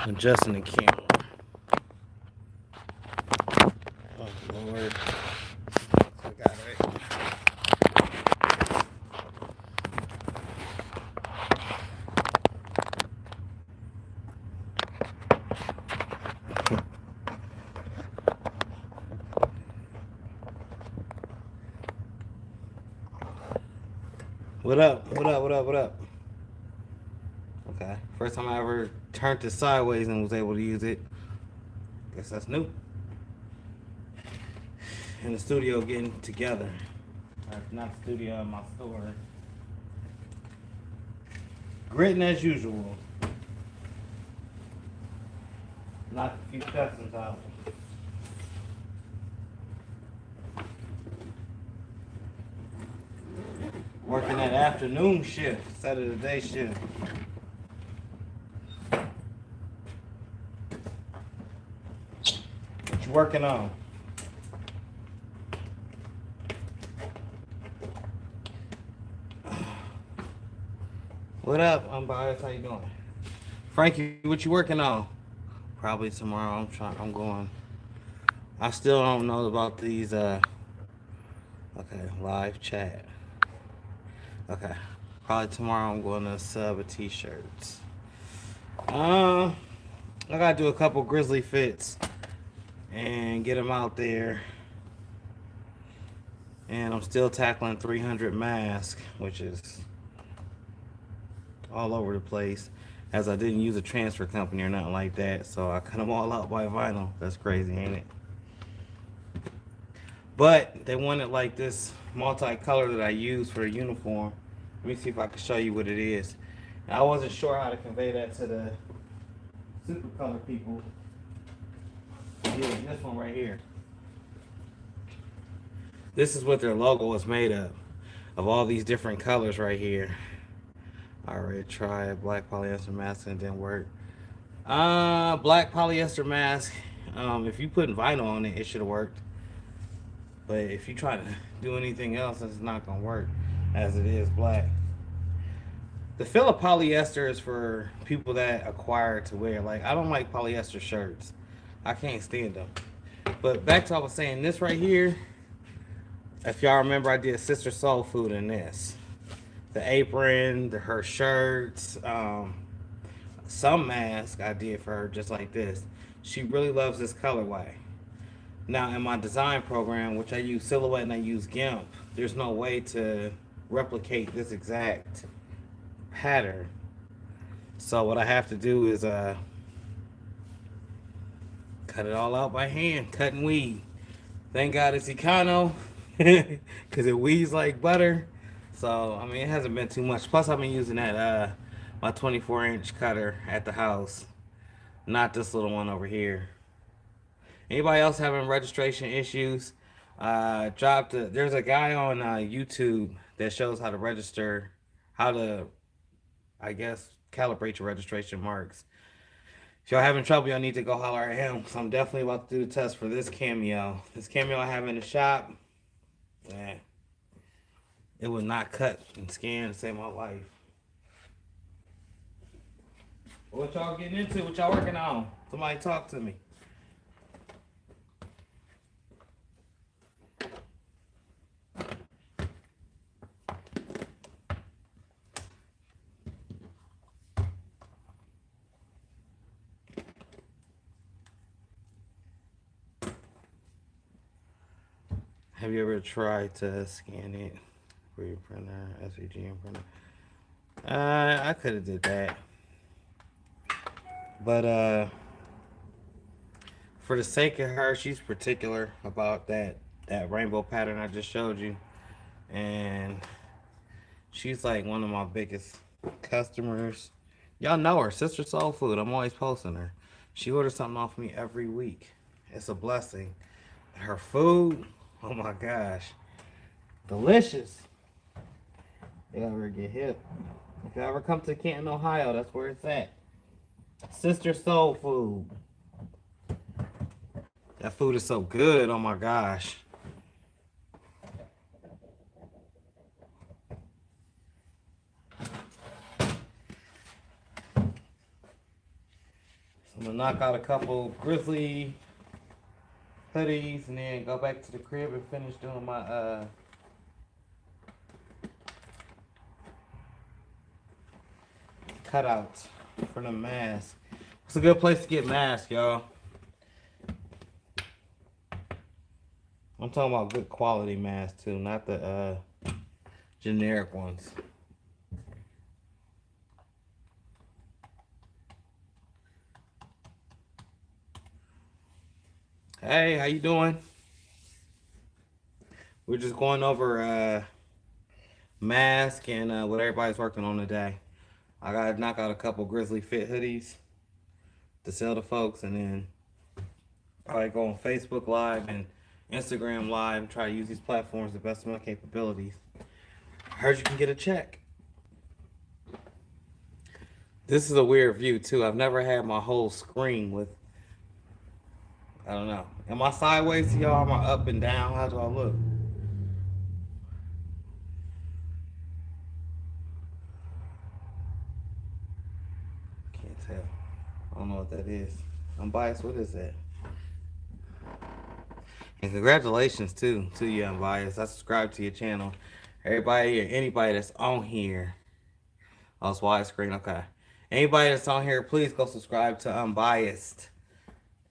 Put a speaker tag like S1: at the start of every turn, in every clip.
S1: Adjusting the camera. Oh Lord. Click out of it. What up? What up? What up? What up? Okay. First time I ever turned it sideways and was able to use it. Guess that's new. In the studio getting together. Not studio, in my store. Gritting as usual. Knock a few customs out. Working that afternoon shift instead of the day shift. What you working on? What up? I'm Bias. How you doing? Frankie, what you working on? Probably tomorrow. I'm going. I still don't know about these okay, live chat. Okay. Probably tomorrow I'm going to sub a t-shirts. I gotta do a couple grizzly fits and get them out there. And I'm still tackling 300 mask, which is all over the place, as I didn't use a transfer company or nothing like that, so I cut them all out by vinyl. That's crazy, ain't it? But they wanted like this multicolor that I use for the uniform. Let me see if I can show you what it is. And I wasn't sure how to convey that to the super color people. Yeah, this one right here. This is what their logo is made of all these different colors right here. I already tried black polyester mask and it didn't work. Black polyester mask. If you put vinyl on it, it should have worked. But if you try to do anything else, it's not gonna work, as it is black. The feel of polyester is for people that acquire to wear. Like, I don't like polyester shirts. I can't stand them. But back to what I was saying, this right here. If y'all remember, I did Sister Soul Food in this. The apron, her shirts, some mask I did for her just like this. She really loves this colorway. Now in my design program, which I use Silhouette and I use GIMP, there's no way to replicate this exact pattern. So what I have to do is cut it all out by hand, cut and weed. Thank God it's Econo, because it weeds like butter. So I mean, it hasn't been too much. Plus I've been using that my 24-inch cutter at the house, not this little one over here. Anybody else having registration issues? There's a guy on YouTube that shows how to register, how to, I guess, calibrate your registration marks. If y'all having trouble, y'all need to go holler at him. Cause I'm definitely about to do the test for this cameo. This cameo I have in the shop, man, it would not cut and scan to save my life. What y'all getting into? What y'all working on? Somebody talk to me. Have you ever tried to scan it for your printer, SVG printer? I could have did that, but for the sake of her, she's particular about that rainbow pattern I just showed you, and she's like one of my biggest customers. Y'all know her, Sister Soul Food. I'm always posting her. She orders something off me every week. It's a blessing. Her food, oh my gosh, delicious. They ever get hip. If you ever come to Canton, Ohio, that's where it's at. Sister Soul Food. That food is so good. Oh my gosh. gonna knock out a couple Grizzly hoodies and then go back to the crib and finish doing my cutouts for the mask. It's a good place to get masks, y'all. I'm talking about good quality masks too, not the generic ones. Hey, how you doing? We're just going over mask and what everybody's working on today. I gotta knock out a couple Grizzly Fit hoodies to sell to folks, and then probably go on Facebook Live and Instagram Live and try to use these platforms to the best of my capabilities. I heard you can get a check. This is a weird view too. I've never had my whole screen with, I don't know. Am I sideways to y'all? Am I up and down? How do I look? Can't tell. I don't know what that is. I'm biased. What is that? And congratulations too to you, Unbiased. I subscribe to your channel. Everybody or anybody that's on here. Oh, it's widescreen. Okay. Anybody that's on here, please go subscribe to Unbiased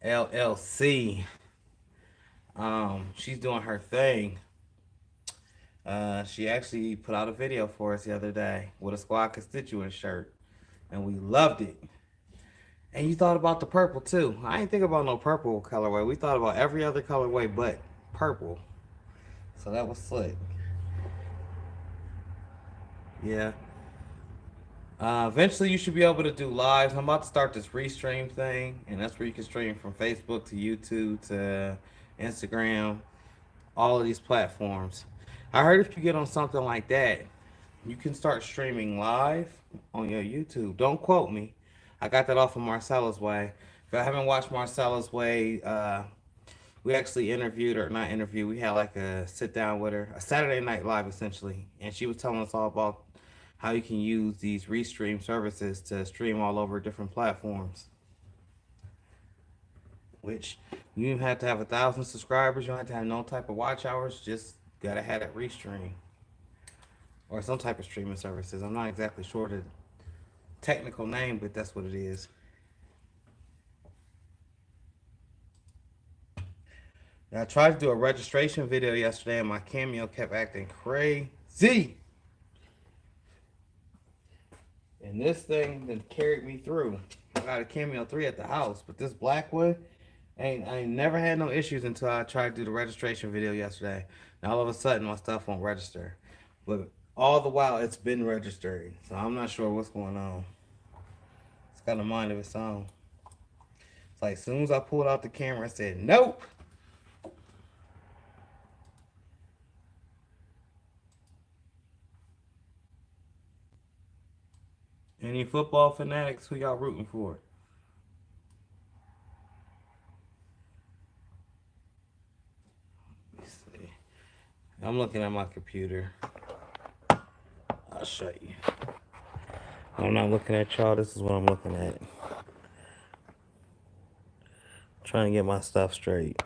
S1: LLC. She's doing her thing. She actually put out a video for us the other day with a Squad Constituent shirt, and we loved it. And you thought about the purple too. I ain't think about no purple colorway. We thought about every other colorway but purple. So that was slick. Yeah. Eventually you should be able to do lives. I'm about to start this restream thing, and that's where you can stream from Facebook to YouTube to Instagram, all of these platforms. I heard if you get on something like that, you can start streaming live on your YouTube. Don't quote me. I got that off of Marcella's Way. If I haven't watched Marcella's Way, we actually interviewed her, not interviewed, we had like a sit down with her, a Saturday Night Live essentially. And she was telling us all about how you can use these restream services to stream all over different platforms. Which you don't have to have 1,000 subscribers, you don't have to have no type of watch hours, just gotta have that restream. Or some type of streaming services. I'm not exactly sure the technical name, but that's what it is. Now, I tried to do a registration video yesterday and my Cameo kept acting crazy. And this thing that carried me through. I got a Cameo 3 at the house, but this black one, I ain't never had no issues until I tried to do the registration video yesterday. Now all of a sudden my stuff won't register. But all the while it's been registered. So I'm not sure what's going on. It's got a mind of its own. It's like as soon as I pulled out the camera, I said, nope. Any football fanatics, who y'all rooting for? Let me see. I'm looking at my computer. I'll show you. I'm not looking at y'all. This is what I'm looking at. Trying to get my stuff straight.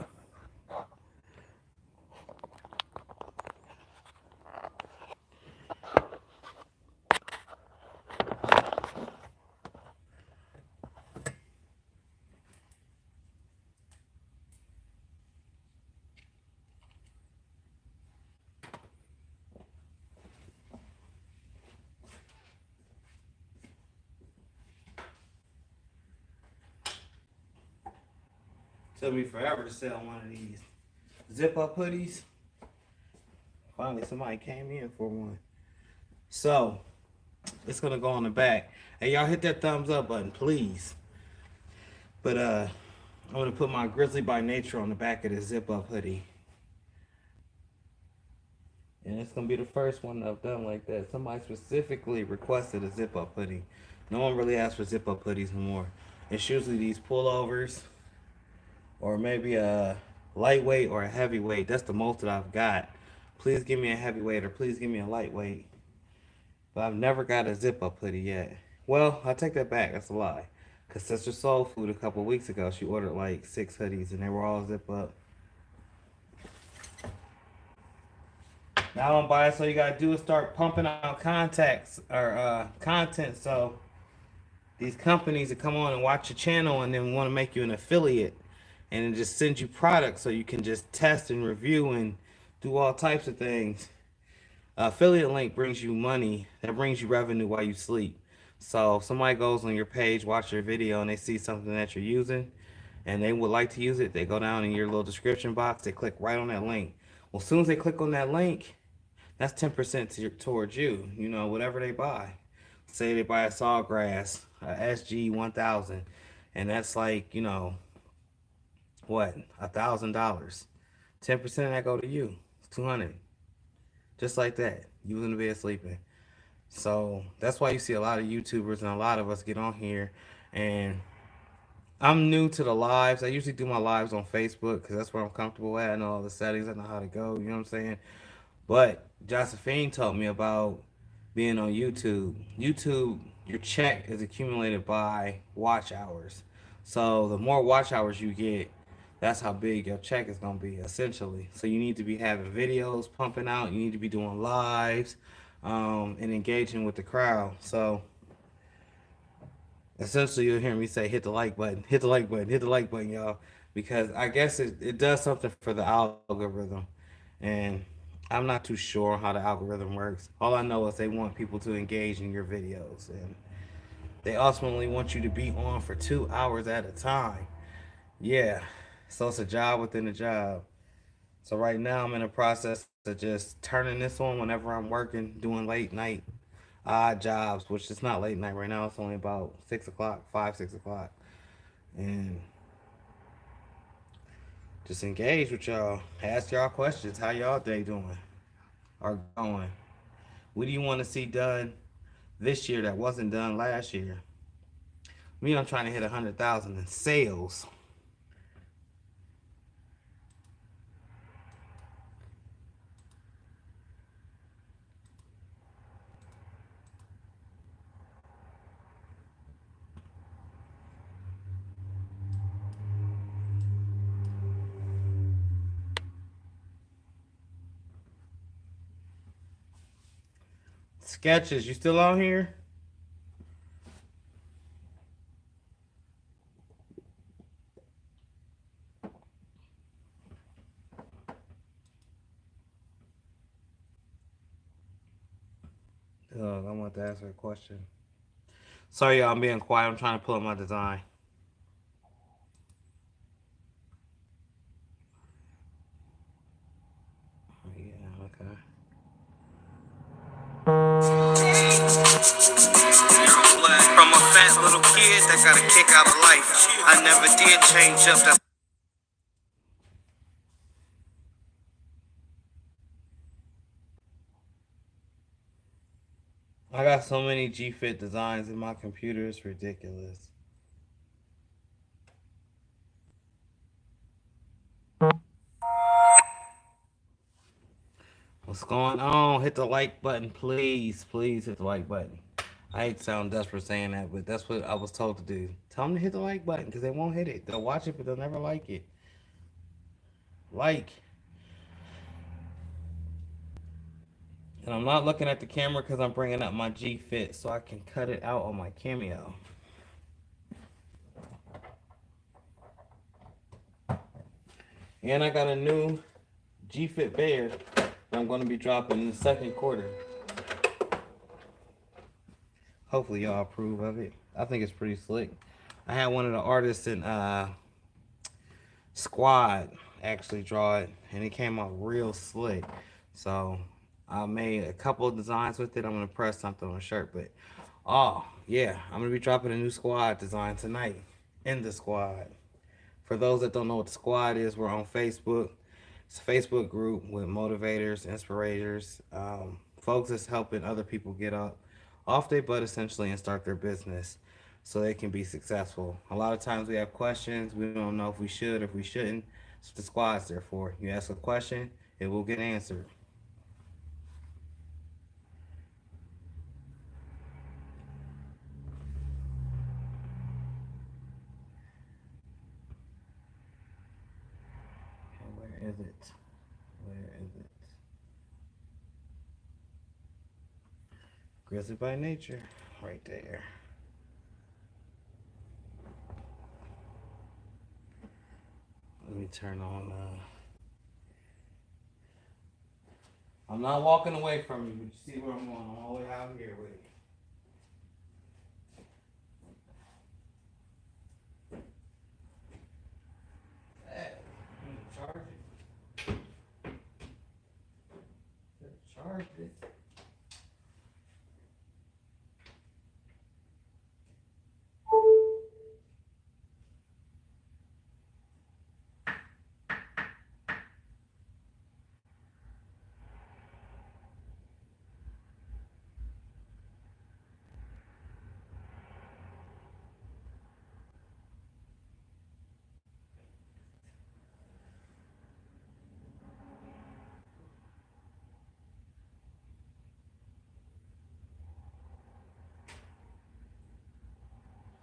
S1: Took me forever to sell one of these zip up hoodies. Finally, somebody came in for one. So, it's gonna go on the back. Hey, y'all hit that thumbs up button, please. But I'm gonna put my Grizzly by Nature on the back of the zip up hoodie. And it's gonna be the first one I've done like that. Somebody specifically requested a zip up hoodie. No one really asks for zip up hoodies anymore. It's usually these pullovers, or maybe a lightweight or a heavyweight. That's the most that I've got. Please give me a heavyweight or please give me a lightweight. But I've never got a zip up hoodie yet. Well, I take that back. That's a lie. Cause Sister Soul Food a couple weeks ago, she ordered like 6 hoodies and they were all zip up. Now I'm biased, so you gotta do is start pumping out contacts or content. So these companies that come on and watch your channel and then want to make you an affiliate and then just send you products so you can just test and review and do all types of things. Affiliate link brings you money. That brings you revenue while you sleep. So if somebody goes on your page, watch your video, and they see something that you're using, and they would like to use it, they go down in your little description box. They click right on that link. Well, as soon as they click on that link, that's 10% towards you. You know, whatever they buy. Say they buy a Sawgrass, a SG 1000, and that's like what, $1,000. 10% of that go to you. It's 200, just like that. You was in the bed sleeping. So that's why you see a lot of YouTubers and a lot of us get on here. And I'm new to the lives. I usually do my lives on Facebook because that's where I'm comfortable at. I know all the settings. I know how to go. You know what I'm saying? But Josephine told me about being on YouTube. YouTube, your check is accumulated by watch hours. So the more watch hours you get, that's how big your check is gonna be essentially. So you need to be having videos pumping out. You need to be doing lives, and engaging with the crowd. So essentially, you'll hear me say, "Hit the like button, hit the like button, hit the like button, y'all," because I guess it does something for the algorithm, and I'm not too sure how the algorithm works. All I know is they want people to engage in your videos, and they ultimately want you to be on for 2 hours at a time. Yeah, so it's a job within a job. So right now I'm in the process of just turning this on whenever I'm working, doing late night odd jobs, which is not late night right now. It's only about 6 o'clock, 5, 6 o'clock, and just engage with y'all. Ask y'all questions. How y'all day doing or going? What do you want to see done this year that wasn't done last year? Me, I'm trying to hit 100,000 in sales. Sketches, you still on here? I want to answer a question. Sorry, y'all, I'm being quiet. I'm trying to pull up my design. Yeah, okay. From a fat little kid that got a kick out of life. I never did change up. I got so many G Fit designs in my computer, it's ridiculous. What's going on? Hit the like button, please. Please hit the like button. I hate to sound desperate saying that, but that's what I was told to do. Tell them to hit the like button because they won't hit it. They'll watch it, but they'll never like it. Like. And I'm not looking at the camera because I'm bringing up my G Fit so I can cut it out on my Cameo. And I got a new G Fit Bear that I'm going to be dropping in the second quarter. Hopefully y'all approve of it. I think it's pretty slick. I had one of the artists in Squad actually draw it, and it came out real slick. So I made a couple of designs with it. I'm gonna press something on a shirt, but oh yeah, I'm gonna be dropping a new Squad design tonight in the Squad. For those that don't know what the Squad is, we're on Facebook. It's a Facebook group with motivators, inspirators, folks that's helping other people get up off their butt essentially and start their business so they can be successful. A lot of times we have questions. We don't know if we should or if we shouldn't. That's what the Squad's there for. You ask a question, it will get answered. is it? Where is it? Grizzly by Nature, right there. Let me turn on. I'm not walking away from you, but you see where I'm going. I'm all the way out here with you. Hey, you need to charge it. Charge it.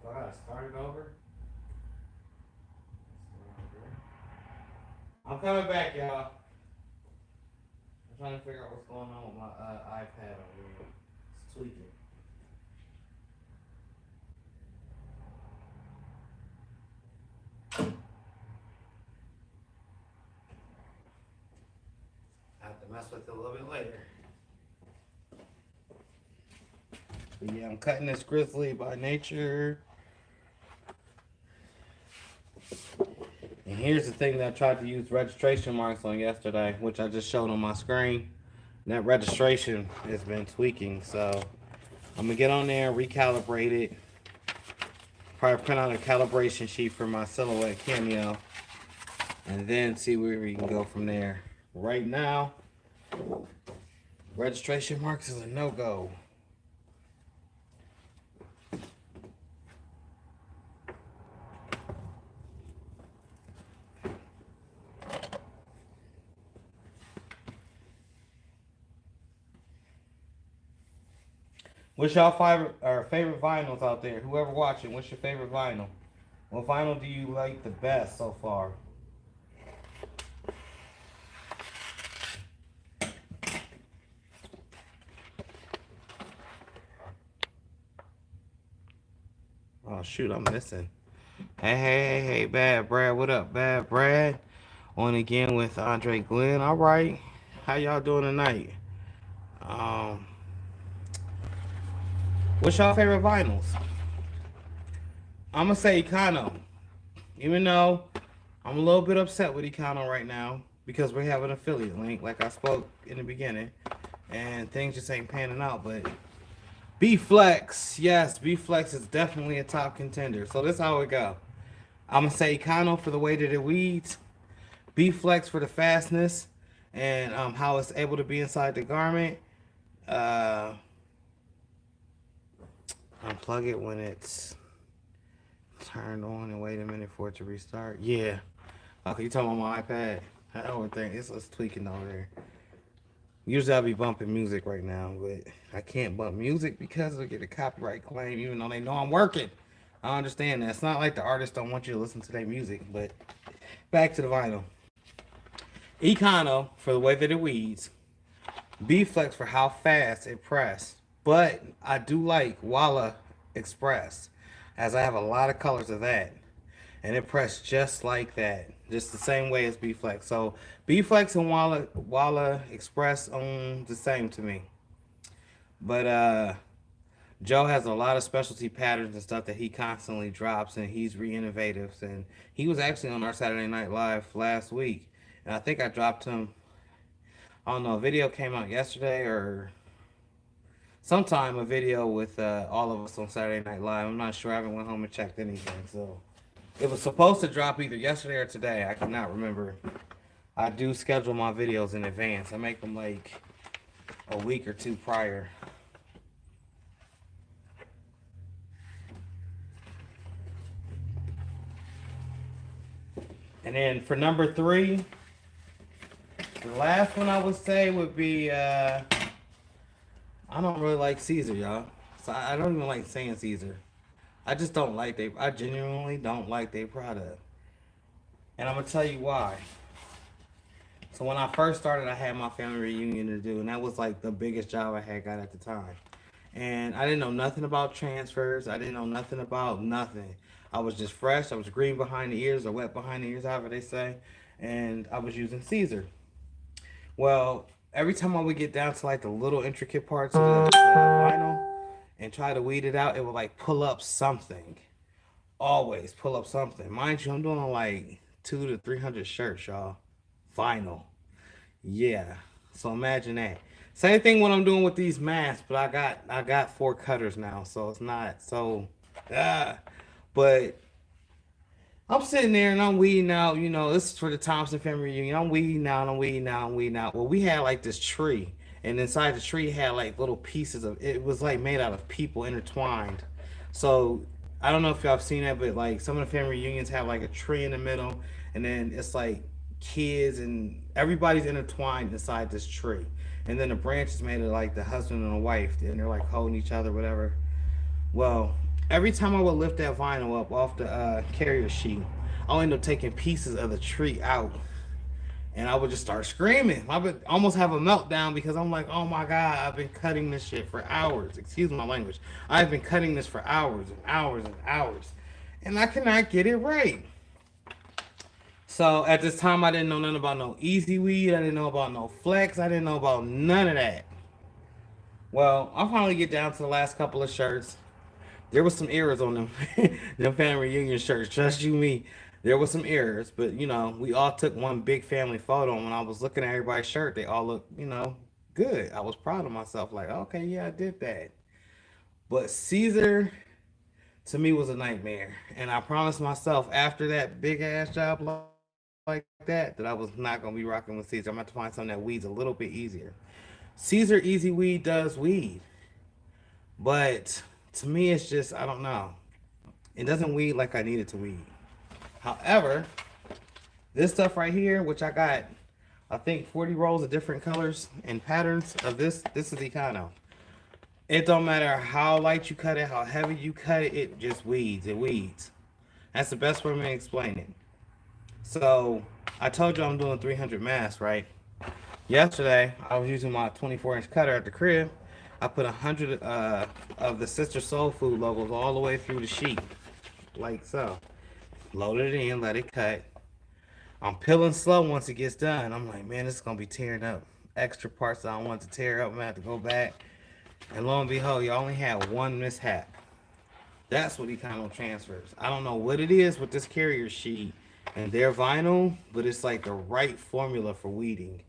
S1: So I gotta start it over. I'm coming back, y'all. I'm trying to figure out what's going on with my iPad over here. It's tweaking. I have to mess with it a little bit later. But yeah, I'm cutting this Grizzly by Nature. And here's the thing that I tried to use registration marks on yesterday, which I just showed on my screen. And that registration has been tweaking, so I'm gonna get on there, recalibrate it. Probably print out a calibration sheet for my silhouette cameo, and then see where we can go from there. Right now, registration marks is a no-go. What's y'all favorite vinyls out there? Whoever watching, what's your favorite vinyl? What vinyl do you like the best so far? Oh shoot, I'm missing. Hey, Bad Brad. What up, Bad Brad? On again with Andre Glenn. All right. How y'all doing tonight? Um, what's y'all favorite vinyls? I'm gonna say Econo. Even though I'm a little bit upset with Econo right now because we have an affiliate link, like I spoke in the beginning, and things just ain't panning out. But B Flex, yes, B Flex is definitely a top contender. So this is how it go. I'm gonna say Econo for the way that it weeds, B Flex for the fastness, and how it's able to be inside the garment. Uh, Unplug it when it's turned on and wait a minute for it to restart. Yeah. Okay, you talking about my iPad? I don't think it's tweaking over there. Usually I'll be bumping music right now, but I can't bump music because I'll get a copyright claim even though they know I'm working. I understand that. It's not like the artists don't want you to listen to their music, but back to the vinyl. Econo for the way that it weeds. B-Flex for how fast it pressed. But I do like Walla Express, as I have a lot of colors of that. And it pressed just like that. Just the same way as B-Flex. So B-Flex and Walla Express on the same to me. But Joe has a lot of specialty patterns and stuff that he constantly drops, and he's re-innovative. And he was actually on our Saturday Night Live last week. And I think I dropped him, I don't know, a video came out yesterday or sometime, a video with all of us on Saturday Night Live. I'm not sure. I haven't went home and checked anything. So it was supposed to drop either yesterday or today. I cannot remember. I do schedule my videos in advance. I make them like a week or two prior. And then for number 3, the last one I would say would be, I don't really like Caesar, y'all. So I don't even like saying Caesar. I just don't like I genuinely don't like their product. And I'm going to tell you why. So when I first started, I had my family reunion to do, and that was like the biggest job I had got at the time. And I didn't know nothing about transfers. I didn't know nothing about nothing. I was just fresh. I was green behind the ears or wet behind the ears, however they say. And I was using Caesar. Well, every time I would get down to like the little intricate parts of the vinyl and try to weed it out, it would like pull up something. Always pull up something. Mind you, I'm doing like 200 to 300 shirts, y'all. Vinyl. Yeah. So imagine that. Same thing what I'm doing with these masks, but I got 4 cutters now, so it's not so. Ah. But I'm sitting there and I'm weeding out. This is for the Thompson family reunion. I'm weeding out. I'm weeding out. I'm weeding out. Well, we had like this tree, and inside the tree had like little pieces of. It was like made out of people intertwined. So I don't know if y'all have seen that, but like some of the family reunions have like a tree in the middle, and then it's like kids and everybody's intertwined inside this tree, and then the branches made of like the husband and the wife, and they're like holding each other, whatever. Well, every time I would lift that vinyl up off the carrier sheet, I would end up taking pieces of the tree out, and I would just start screaming. I would almost have a meltdown because I'm like, oh my god, I've been cutting this shit for hours. Excuse my language. I've been cutting this for hours and hours and hours, and I cannot get it right. So at this time, I didn't know nothing about no easy weed. I didn't know about no flex. I didn't know about none of that. Well, I finally get down to the last couple of shirts. There was some errors on them, them family reunion shirts. Trust you me, there was some errors, but we all took one big family photo. And when I was looking at everybody's shirt, they all looked, good. I was proud of myself. Like, okay, yeah, I did that. But Caesar to me was a nightmare, and I promised myself after that big ass job like that I was not gonna be rocking with Caesar. I'm gonna have to find something that weeds a little bit easier. Caesar Easy Weed does weed, but to me it's just I don't know. It doesn't weed like I need it to weed. However, this stuff right here, which I got, I think 40 rolls of different colors and patterns of this. This is Econo. It don't matter how light you cut it, how heavy you cut it, it just weeds. It weeds. That's the best way to explain it. So I told you I'm doing 300 masks, right? Yesterday, I was using my 24-inch cutter at the crib. I put 100 of the Sister Soul Food logos all the way through the sheet, like so. Loaded it in, let it cut. I'm peeling slow once it gets done. I'm like, man, this is gonna be tearing up extra parts that I don't want to tear up. I'm gonna have to go back. And lo and behold, you only had one mishap. That's what Econo transfers. I don't know what it is with this carrier sheet and their vinyl, but it's like the right formula for weeding.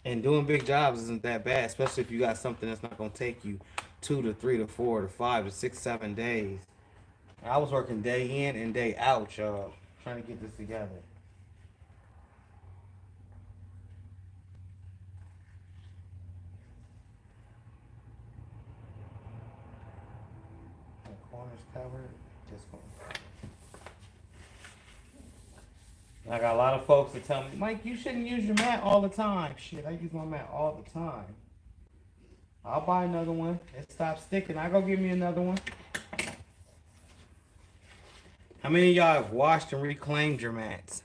S1: And doing big jobs isn't that bad, especially if you got something that's not gonna take you 2 to 3 to 4 to 5 to 6, 7 days. I was working day in and day out, y'all, trying to get this together. The corners covered. Just I got a lot of folks that tell me, Mike, you shouldn't use your mat all the time. Shit, I use my mat all the time. I'll buy another one. It stops sticking. I go get me another one. How many of y'all have washed and reclaimed your mats?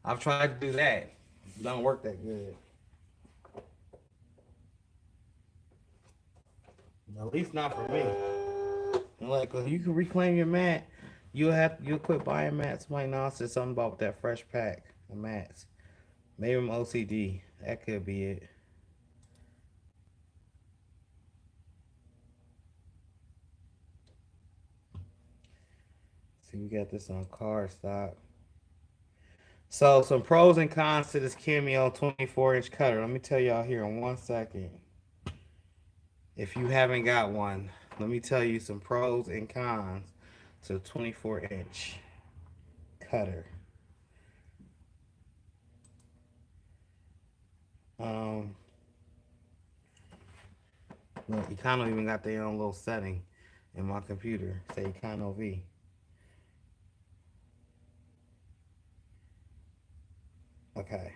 S1: I've tried to do that. It don't work that good. At least not for me. Like, if you can reclaim your mat, you'll quit buying mats. Somebody now said something about that fresh pack of mats. Maybe I'm OCD. That could be it. See, we got this on cardstock. So, some pros and cons to this Cameo 24-inch cutter. Let me tell y'all here in 1 second. If you haven't got one, let me tell you some pros and cons to a 24-inch cutter. Um, Look, Econo even got their own little setting in my computer. Say Econo V. Okay.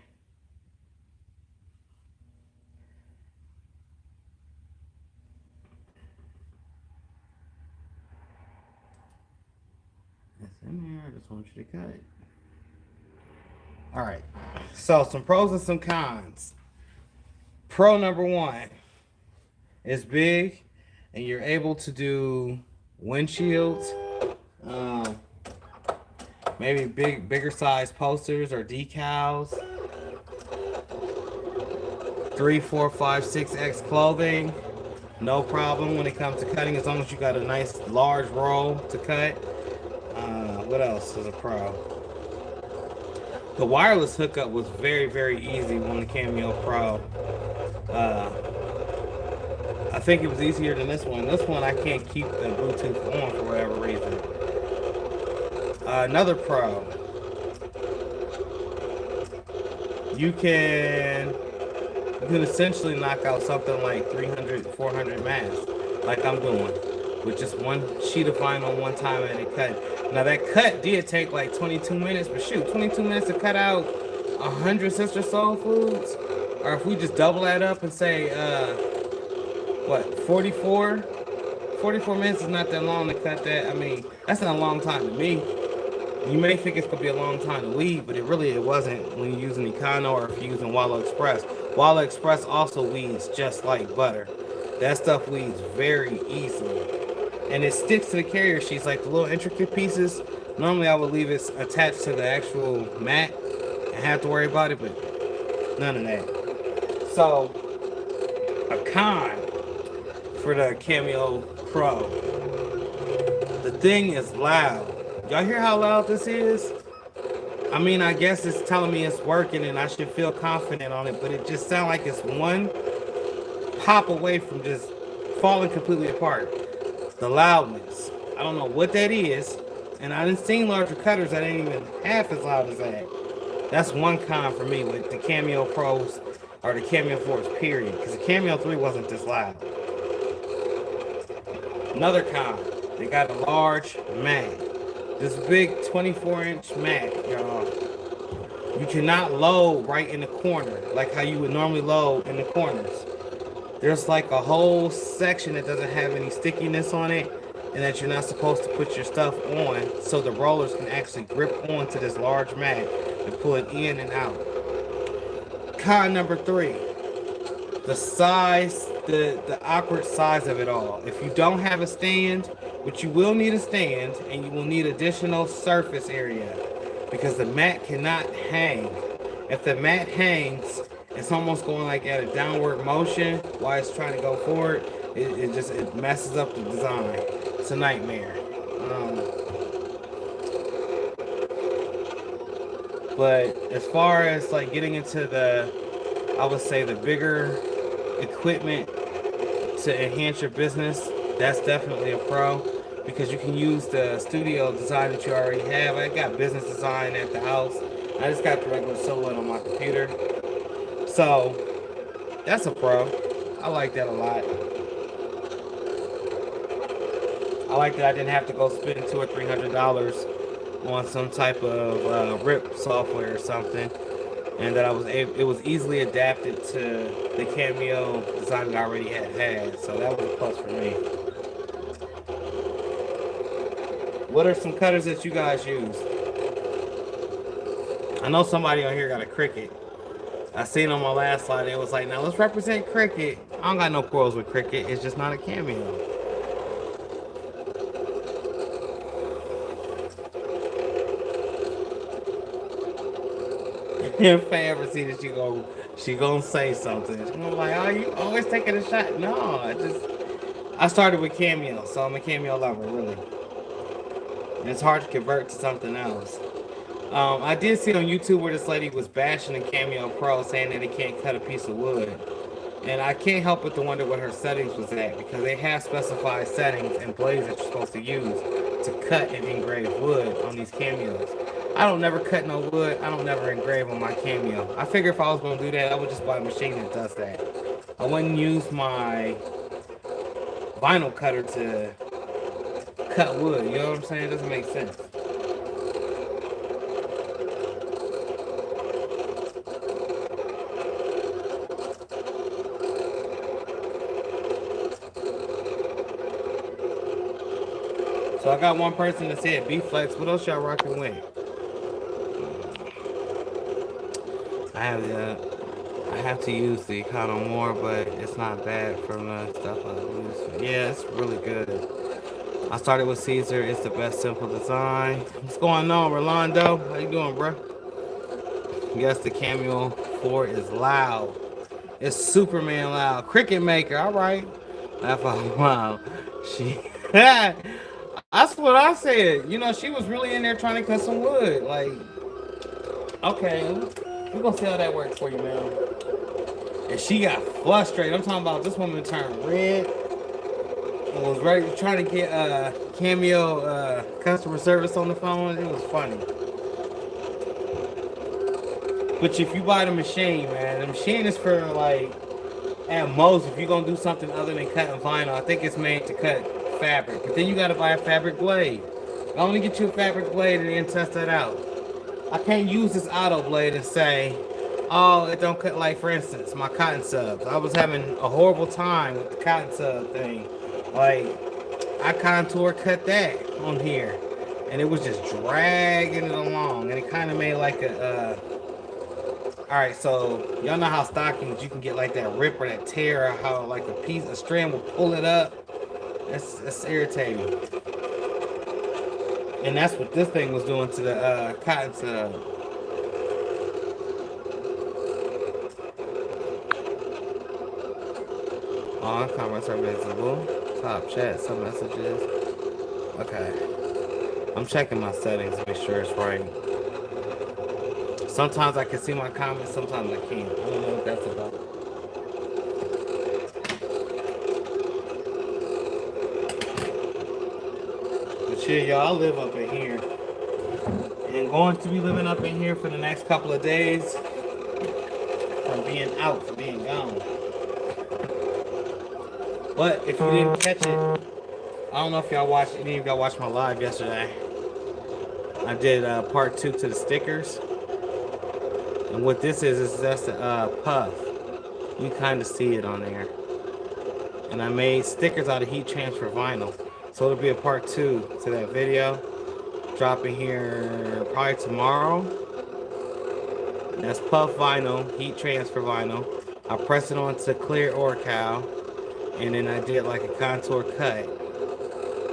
S1: It's in there. I just want you to cut it. All right. So some pros and some cons. Pro number one is big, and you're able to do windshields, um, maybe bigger size posters or decals, 3, 4, 5, 6X clothing. No problem when it comes to cutting, as long as you got a nice large roll to cut. What else is a pro? The wireless hookup was very easy on the Cameo Pro. Uh, I think it was easier than this one. This one I can't keep the Bluetooth on for whatever reason. Another pro. You can essentially knock out something like 300, 400 masks, like I'm doing, with just one sheet of vinyl one time and a cut. Now that cut did take like 22 minutes, but shoot, 22 minutes to cut out 100 Sister Soul Foods? Or if we just double that up and say, 44? 44 minutes is not that long to cut that. I mean, that's not a long time to me. You may think it's going to be a long time to weed, but it wasn't when you're using Econo or if you're using Wallow Express. Wallow Express also weeds just like butter. That stuff weeds very easily. And it sticks to the carrier sheets, like the little intricate pieces. Normally I would leave it attached to the actual mat and have to worry about it, but none of that. So, a con for the Cameo Pro. The thing is loud. Y'all hear how loud this is? I mean, I guess it's telling me it's working and I should feel confident on it, but it just sounds like it's one pop away from just falling completely apart. The loudness. I don't know what that is, and I didn't seen larger cutters that ain't even half as loud as that. That's one con for me with the Cameo Pros or the Cameo 4s, period, because the Cameo 3 wasn't this loud. Another con, they got a large mat. This big 24-inch mat, y'all. You cannot load right in the corner like how you would normally load in the corners. There's like a whole section that doesn't have any stickiness on it and that you're not supposed to put your stuff on, so the rollers can actually grip onto this large mat and pull it in and out. Con number 3, the size, the awkward size of it all. If you don't have a stand, which you will need a stand, and you will need additional surface area because the mat cannot hang. If the mat hangs, it's almost going like at a downward motion while it's trying to go forward. It messes up the design. It's a nightmare. But as far as like getting into I would say the bigger equipment to enhance your business, that's definitely a pro, because you can use the studio design that you already have. I got business design at the house. I just got the regular Silhouette on my computer. So that's a pro. I like that a lot. I like that I didn't have to go spend $200 or $300 on some type of RIP software or something, and that it was easily adapted to the Cameo design that I already had. So that was a plus for me. What are some cutters that you guys use? I know somebody on here got a Cricut. I seen on my last slide, it was like, now let's represent Cricut. I don't got no quarrels with Cricut. It's just not a Cameo. If I ever see that she gonna say something. I'm like, oh, you always taking a shot? No, I started with Cameo, so I'm a Cameo lover, really. And it's hard to convert to something else. I did see on YouTube where this lady was bashing the Cameo Pro, saying that it can't cut a piece of wood. And I can't help but to wonder what her settings was at, because they have specified settings and blades that you're supposed to use to cut and engrave wood on these Cameos. I don't never cut no wood. I don't never engrave on my Cameo. I figure if I was going to do that, I would just buy a machine that does that. I wouldn't use my vinyl cutter to cut wood. You know what I'm saying? It doesn't make sense. So I got one person that said B-Flex. What else y'all rocking with? I have I have to use the Econo more, but it's not bad from the stuff I use. Yeah, it's really good. I started with Caesar. It's the best simple design. What's going on, Rolando? How you doing, bro? Yes, the Cameo 4 is loud. It's Superman loud. Cricket Maker, all right. Laugh out loud. She, that's what I said. You know, she was really in there trying to cut some wood. Like, okay, we're gonna see how that works for you, man. And she got frustrated. I'm talking about this woman turned red and was ready trying to get Cameo customer service on the phone. It was funny. But if you buy the machine, man, the machine is for like at most if you're gonna do something other than cutting vinyl. I think it's made to cut fabric. But then you gotta buy a fabric blade. I only get you a fabric blade and then test that out. I can't use this auto blade and say, oh, it don't cut. Like for instance, my cotton subs. I was having a horrible time with the cotton sub thing. Like I contour cut that on here, and it was just dragging it along, and it kind of made like a. All right, so y'all know how stockings you can get like that rip or that tear, or how like a strand will pull it up. That's irritating, and that's what this thing was doing to the cotton sub. All comments are visible. Top chat, some messages. Okay. I'm checking my settings to make sure it's right. Sometimes I can see my comments, sometimes I can't. I don't know what that's about. But yeah, y'all, I live up in here. And going to be living up in here for the next couple of days. From being out, from being gone. But if you didn't catch it, I don't know if y'all watched, any of y'all watched my live yesterday. I did part 2 to the stickers. And what this is just a puff. You kind of see it on there. And I made stickers out of heat transfer vinyl. So it'll be a part 2 to that video. Dropping here probably tomorrow. And that's puff vinyl, heat transfer vinyl. I press it onto clear Orcal. And then I did like a contour cut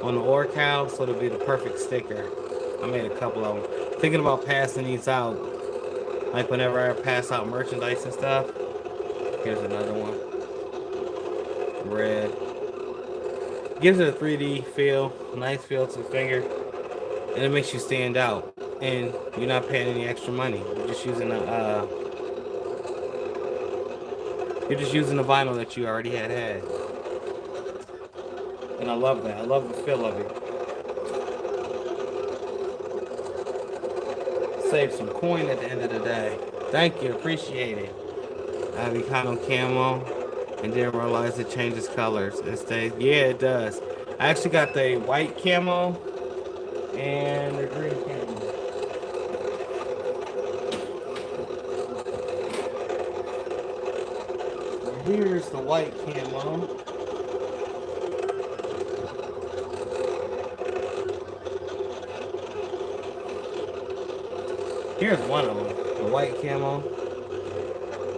S1: on the Orcal, so it'll be the perfect sticker. I made a couple of them. Thinking about passing these out. Like whenever I pass out merchandise and stuff. Here's another one. Red. Gives it a 3D feel. Nice feel to the finger. And it makes you stand out. And you're not paying any extra money. You're just using the vinyl that you already had. And I love that. I love the feel of it. Save some coin at the end of the day. Thank you, appreciate it. I have Econo camo and didn't realize it changes colors. It stays, yeah, it does. I actually got the white camo and the green camo. Here's the white camo. Here's one of them, the white camo.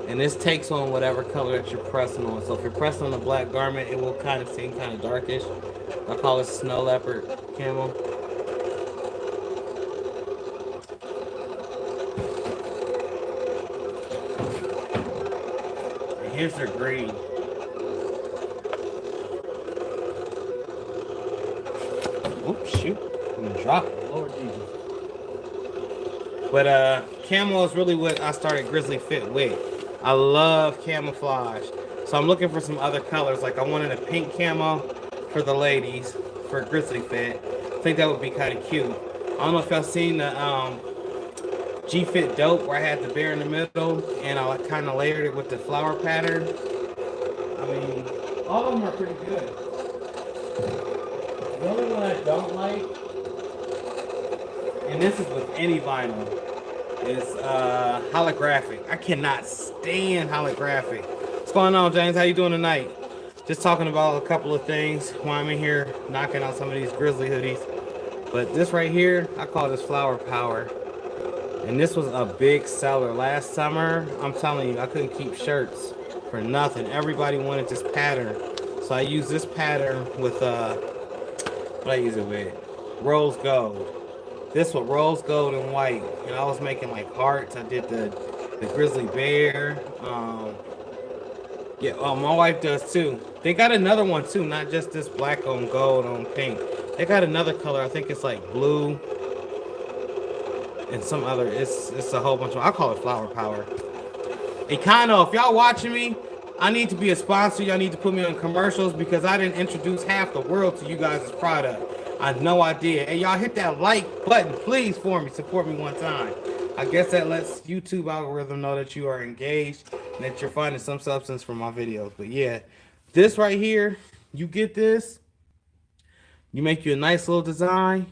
S1: And this takes on whatever color that you're pressing on. So if you're pressing on the black garment, it will kind of seem kind of darkish. I call it snow leopard camo. And here's their green. Oops, shoot. I'm gonna drop it, Lord Jesus. But camo is really what I started Grizzly Fit with. I love camouflage. So I'm looking for some other colors. Like I wanted a pink camo for the ladies for Grizzly Fit. I think that would be kind of cute. I don't know if y'all seen the G-Fit Dope where I had the bear in the middle and I kind of layered it with the flower pattern. I mean, all of them are pretty good. The only one I don't like, and this is with any vinyl, is holographic. I cannot stand holographic. What's going on, James? How you doing tonight? Just talking about a couple of things while I'm in here knocking out some of these Grizzly hoodies. But this right here, I call this Flower Power. And this was a big seller last summer. I'm telling you, I couldn't keep shirts for nothing. Everybody wanted this pattern. So I used this pattern with what I use it with? Rose gold. This was rose gold and white. And I was making like hearts. I did the grizzly bear. Yeah, my wife does too. They got another one too, not just this black on gold on pink. They got another color. I think it's like blue and some other. It's a whole bunch of. I call it flower power. Econo, if y'all watching me, I need to be a sponsor. Y'all need to put me on commercials because I didn't introduce half the world to you guys' product. I know I did. Hey, y'all hit that like button, please, for me. Support me one time. I guess that lets YouTube algorithm know that you are engaged and that you're finding some substance from my videos. But yeah, this right here, you get this, you make you a nice little design,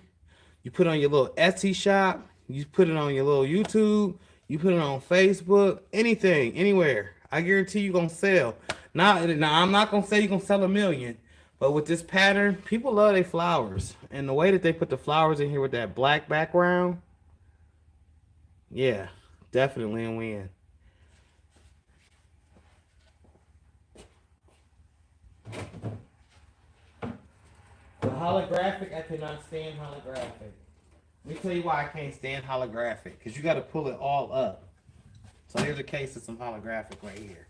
S1: you put it on your little Etsy shop, you put it on your little YouTube, you put it on Facebook, anything, anywhere. I guarantee you're going to sell. Now, I'm not going to say you're going to sell 1 million, but with this pattern, people love their flowers. And the way that they put the flowers in here with that black background, yeah, definitely a win. The holographic, I cannot stand holographic. Let me tell you why I can't stand holographic. Because you got to pull it all up. So here's a case of some holographic right here.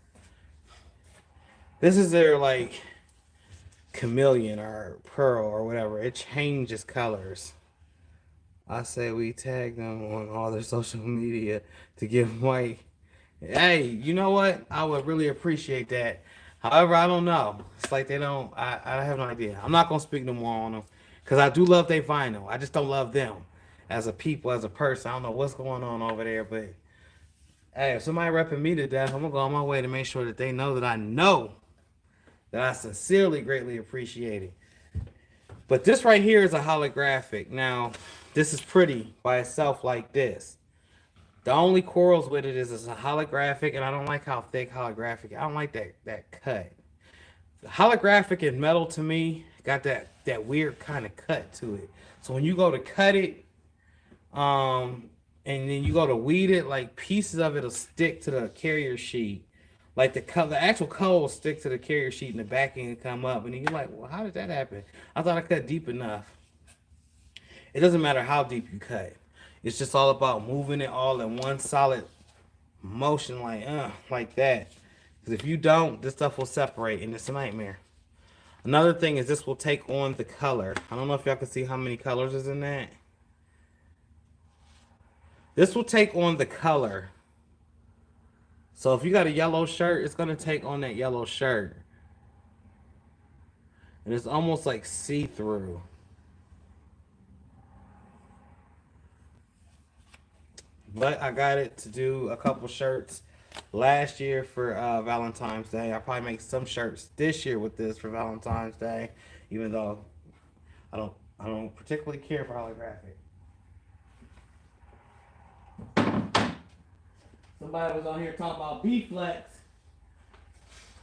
S1: This is their like chameleon or pearl or whatever. It changes colors. I say we tag them on all their social media to give Mike. Hey, you know what? I would really appreciate that. However, I don't know. It's like they don't. I have no idea. I'm not gonna speak no more on them because I do love their vinyl. I just don't love them as a people, as a person. I don't know what's going on over there, but hey, if somebody repping me to death, I'm gonna go on my way to make sure that they know that I sincerely greatly appreciate it. But this right here is a holographic. Now, this is pretty by itself like this. The only quarrels with it is it's a holographic, and I don't like how thick holographic. I don't like that cut. The holographic and metal to me got that weird kind of cut to it. So when you go to cut it, and then you go to weed it, like pieces of it'll stick to the carrier sheet. Like the actual color will stick to the carrier sheet and the backing will come up. And then you're like, well, how did that happen? I thought I cut deep enough. It doesn't matter how deep you cut. It's just all about moving it all in one solid motion like that. Because if you don't, this stuff will separate and it's a nightmare. Another thing is this will take on the color. I don't know if y'all can see how many colors is in that. This will take on the color. So if you got a yellow shirt, it's going to take on that yellow shirt. And it's almost like see-through. But I got it to do a couple shirts last year for Valentine's Day. I'll probably make some shirts this year with this for Valentine's Day, even though I don't particularly care for holographic. Somebody was on here talking about B-Flex.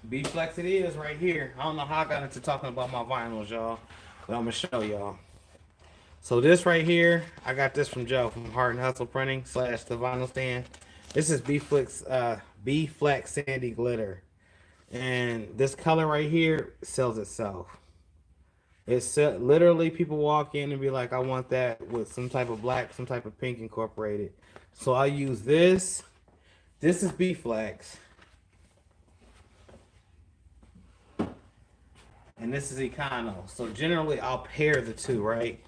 S1: B-Flex it is right here. I don't know how I got into talking about my vinyls, y'all, but I'm going to show y'all. So this right here, I got this from Joe from Heart and Hustle Printing / the vinyl stand. This is B-Flex Sandy Glitter. And this color right here sells itself. It's literally people walk in and be like, I want that with some type of black, some type of pink incorporated. So I use this. This is B-Flex. And this is Econo. So generally I'll pair the two, right?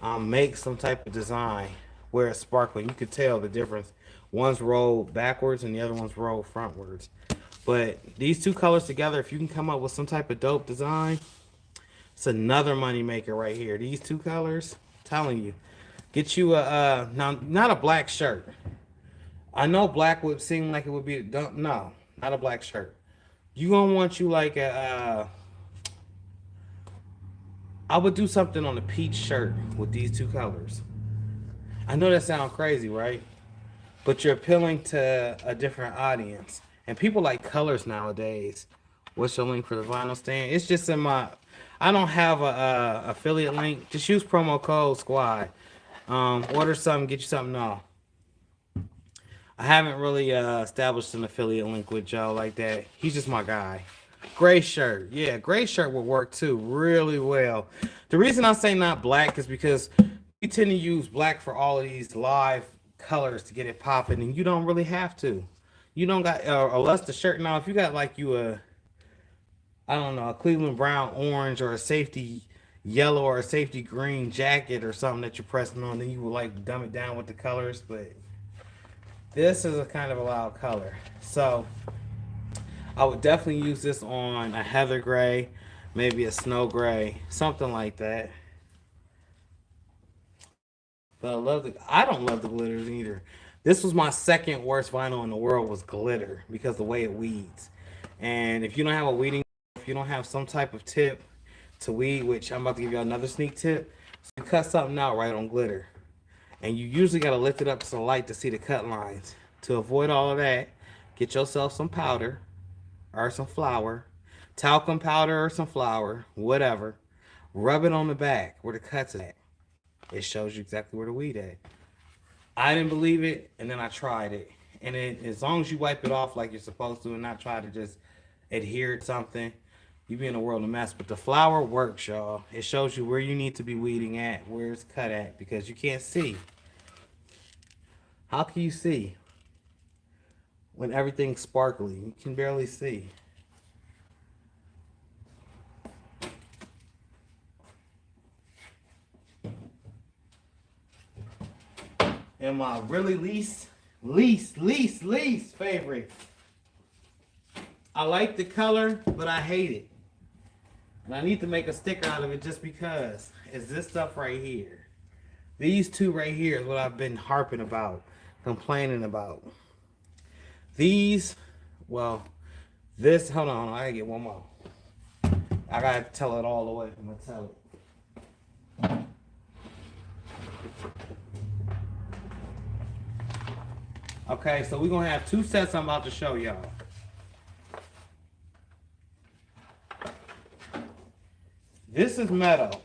S1: I'll make some type of design where it's sparkling. You could tell the difference. One's rolled backwards and the other one's rolled frontwards. But these two colors together, if you can come up with some type of dope design, it's another money maker right here. These two colors, I'm telling you. Get you a, now, not a black shirt. I know black would seem like it would be, no, not a black shirt. You gonna want you like a, I would do something on a peach shirt with these two colors. I know that sounds crazy, right? But you're appealing to a different audience. And people like colors nowadays. What's your link for the vinyl stand? It's just in my, I don't have a affiliate link. Just use promo code SQUAD. Order something, get you something off. I haven't really established an affiliate link with Joe like that. He's just my guy. Gray shirt. Yeah, gray shirt would work too really well. The reason I say not black is because we tend to use black for all of these live colors to get it popping, and you don't really have to. You don't got, unless the shirt, now, if you got like you a, I don't know, a Cleveland Brown orange or a safety yellow or a safety green jacket or something that you're pressing on, then you would like dumb it down with the colors, but this is a kind of a loud color. So I would definitely use this on a heather gray, maybe a snow gray, something like that. But I don't love the glitters either. This was my second worst vinyl in the world was glitter because the way it weeds. And if you don't have a weeding, if you don't have some type of tip to weed, which I'm about to give you another sneak tip, so you cut something out right on glitter. And you usually got to lift it up to the light to see the cut lines. To avoid all of that, get yourself some powder or some flour, talcum powder or some flour, whatever. Rub it on the back where the cuts at. It shows you exactly where the weed at. I didn't believe it, and then I tried it. And as long as you wipe it off like you're supposed to and not try to just adhere to something, you be in a world of mess. But the flour works, y'all. It shows you where you need to be weeding at, where it's cut at, because you can't see. How can you see when everything's sparkly? You can barely see. And my really least favorite. I like the color, but I hate it. And I need to make a sticker out of it just because. Is this stuff right here. These two right here is what I've been harping about, complaining about. These, well, this, hold on, I gotta get one more. I gotta tell it all the way. I'm gonna tell it. Okay, so we're gonna have two sets I'm about to show y'all. This is metal.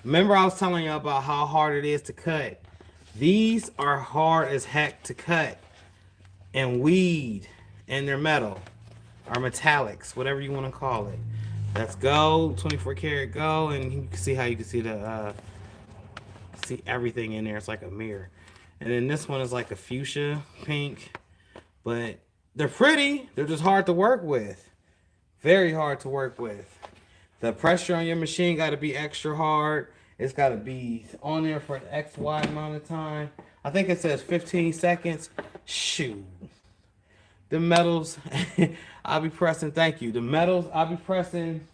S1: Remember I was telling you about how hard it is to cut. These are hard as heck to cut and weed, and they're metal or metallics, whatever you want to call it. That's gold, 24 karat gold, and you can see how you can see the see everything in there. It's like a mirror. And then this one is like a fuchsia pink, but they're pretty. They're just hard to work with. Very hard to work with. The pressure on your machine got to be extra hard. It's got to be on there for an XY amount of time. I think it says 15 seconds. Shoot. The metals, I'll be pressing, thank you. The metals, I'll be pressing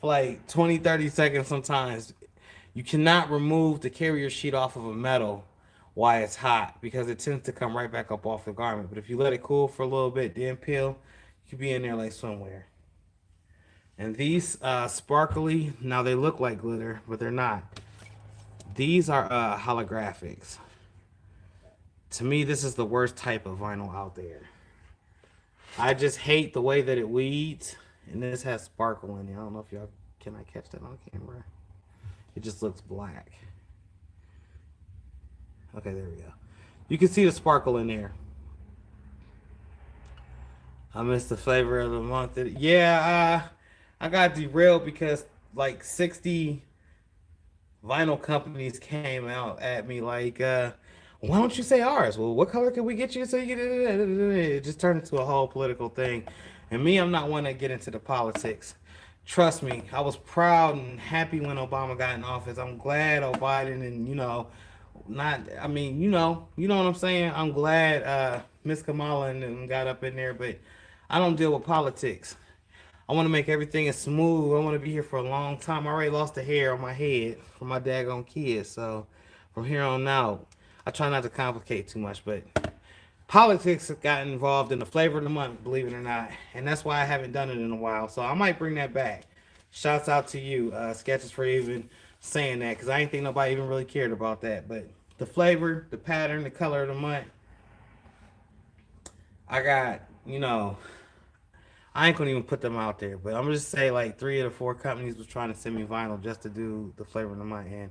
S1: for like 20, 30 seconds sometimes. You cannot remove the carrier sheet off of a metal while it's hot because it tends to come right back up off the garment. But if you let it cool for a little bit, then peel, you can be in there like swimwear. And these sparkly, now they look like glitter, but they're not. These are holographics. To me, this is the worst type of vinyl out there. I just hate the way that it weeds. And this has sparkle in it. I don't know if y'all, can I catch that on camera? It just looks black. Okay, there we go. You can see the sparkle in there. I missed the flavor of the month. Yeah, I got derailed because like 60 vinyl companies came out at me like, why don't you say ours? Well, what color can we get you so you get it? It just turned into a whole political thing. And me, I'm not one to get into the politics. Trust me, I was proud and happy when Obama got in office. I'm glad Biden and, not, I mean, you know what I'm saying? I'm glad Miss Kamala and them got up in there, but I don't deal with politics. I want to make everything as smooth. I want to be here for a long time. I already lost the hair on my head from my daggone kids. So from here on out, I try not to complicate too much. But politics got involved in the flavor of the month, believe it or not. And that's why I haven't done it in a while. So I might bring that back. Shouts out to you, Sketches, for even saying that. Because I didn't think nobody even really cared about that. But the flavor, the pattern, the color of the month. I got, I ain't gonna even put them out there, but I'm gonna just say like 3 of the 4 companies was trying to send me vinyl just to do the flavor of the month. And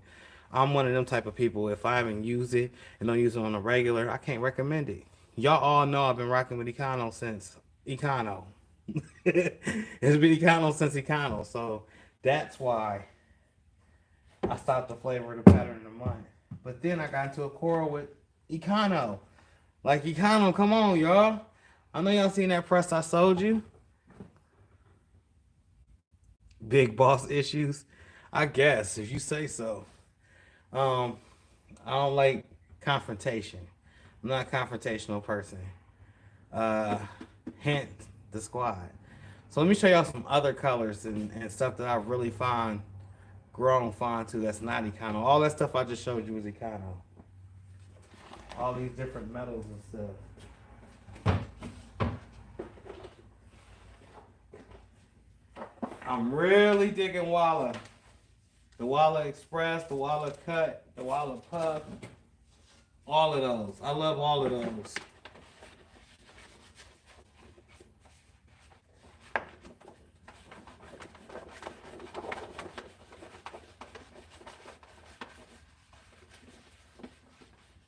S1: I'm one of them type of people. If I haven't used it and don't use it on a regular, I can't recommend it. Y'all all know I've been rocking with Econo since Econo. It's been Econo since Econo, so that's why I stopped the flavor of the pattern of the month. But then I got into a quarrel with Econo. Like Econo, come on, y'all. I know y'all seen that press I sold you. Big boss issues. I guess if you say so. Um, I don't like confrontation. I'm not a confrontational person. Uh, hint the squad. So let me show y'all some other colors and stuff that I really find grown fond to that's not Econo. All that stuff I just showed you is Econo. All these different metals and stuff. I'm really digging Walla. The Walla Express, the Walla Cut, the Walla Puff. All of those. I love all of those.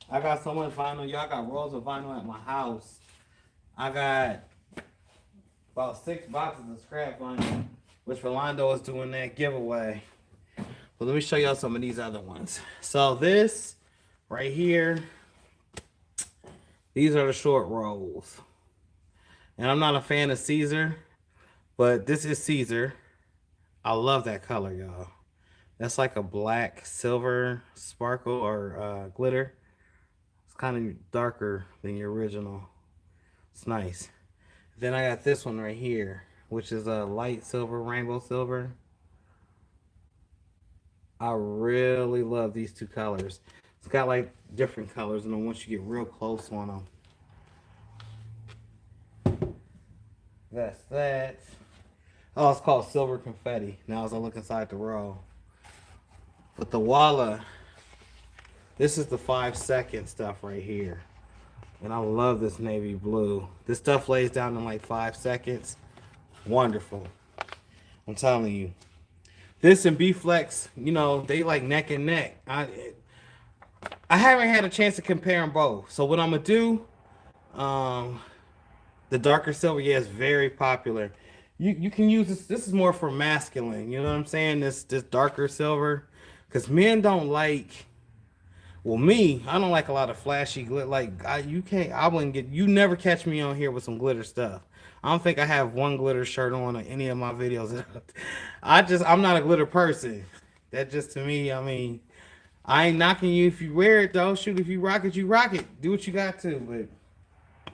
S1: I got so much vinyl. Y'all got rolls of vinyl at my house. I got about 6 boxes of scrap vinyl, which Rolando is doing that giveaway. But let me show y'all some of these other ones. So this right here, these are the short rolls. And I'm not a fan of Caesar, but this is Caesar. I love that color, y'all. That's like a black silver sparkle or glitter. It's kind of darker than your original. It's nice. Then I got this one right here, which is a light silver, rainbow silver. I really love these two colors. It's got like different colors, and then once you get real close on them, that's that. Oh, it's called silver confetti. Now as I look inside the roll, but the Walla, this is the 5-second stuff right here, and I love this navy blue. This stuff lays down in like 5 seconds. Wonderful. I'm telling you. This and B-Flex, you know, they like neck and neck. I haven't had a chance to compare them both. So what I'm going to do, the darker silver, yeah, is very popular. You can use this. This is more for masculine. You know what I'm saying? This darker silver. Because men don't like, well, me, I don't like a lot of flashy glitter. Like, I wouldn't get, you never catch me on here with some glitter stuff. I don't think I have one glitter shirt on any of my videos. I'm not a glitter person. That just, to me, I mean, I ain't knocking you if you wear it, though. Shoot, if you rock it, you rock it. Do what you got to. But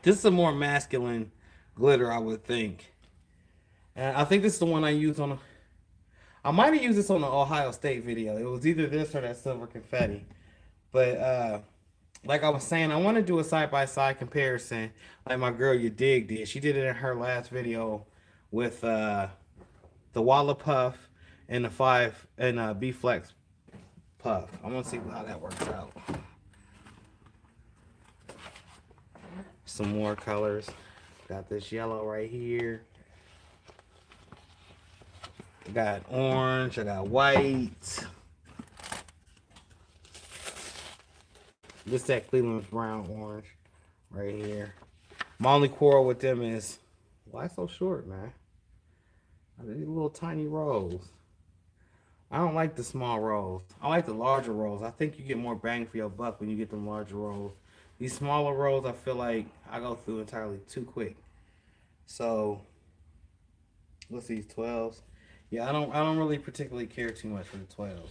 S1: this is a more masculine glitter, I would think. And I think this is the one I used on I might have used this on the Ohio State video. It was either this or that silver confetti. But, like I was saying, I want to do a side-by-side comparison like my girl You Dig did. She did it in her last video with the Walla Puff and the B-Flex Puff. I'm going to see how that works out. Some more colors. Got this yellow right here. I got orange. I got white. This that Cleveland brown orange right here. My only quarrel with them is, why so short, man? These little tiny rolls. I don't like the small rolls. I like the larger rolls. I think you get more bang for your buck when you get them larger rolls. These smaller rolls, I feel like I go through entirely too quick. So, what's these 12s? Yeah, I don't really particularly care too much for the 12s.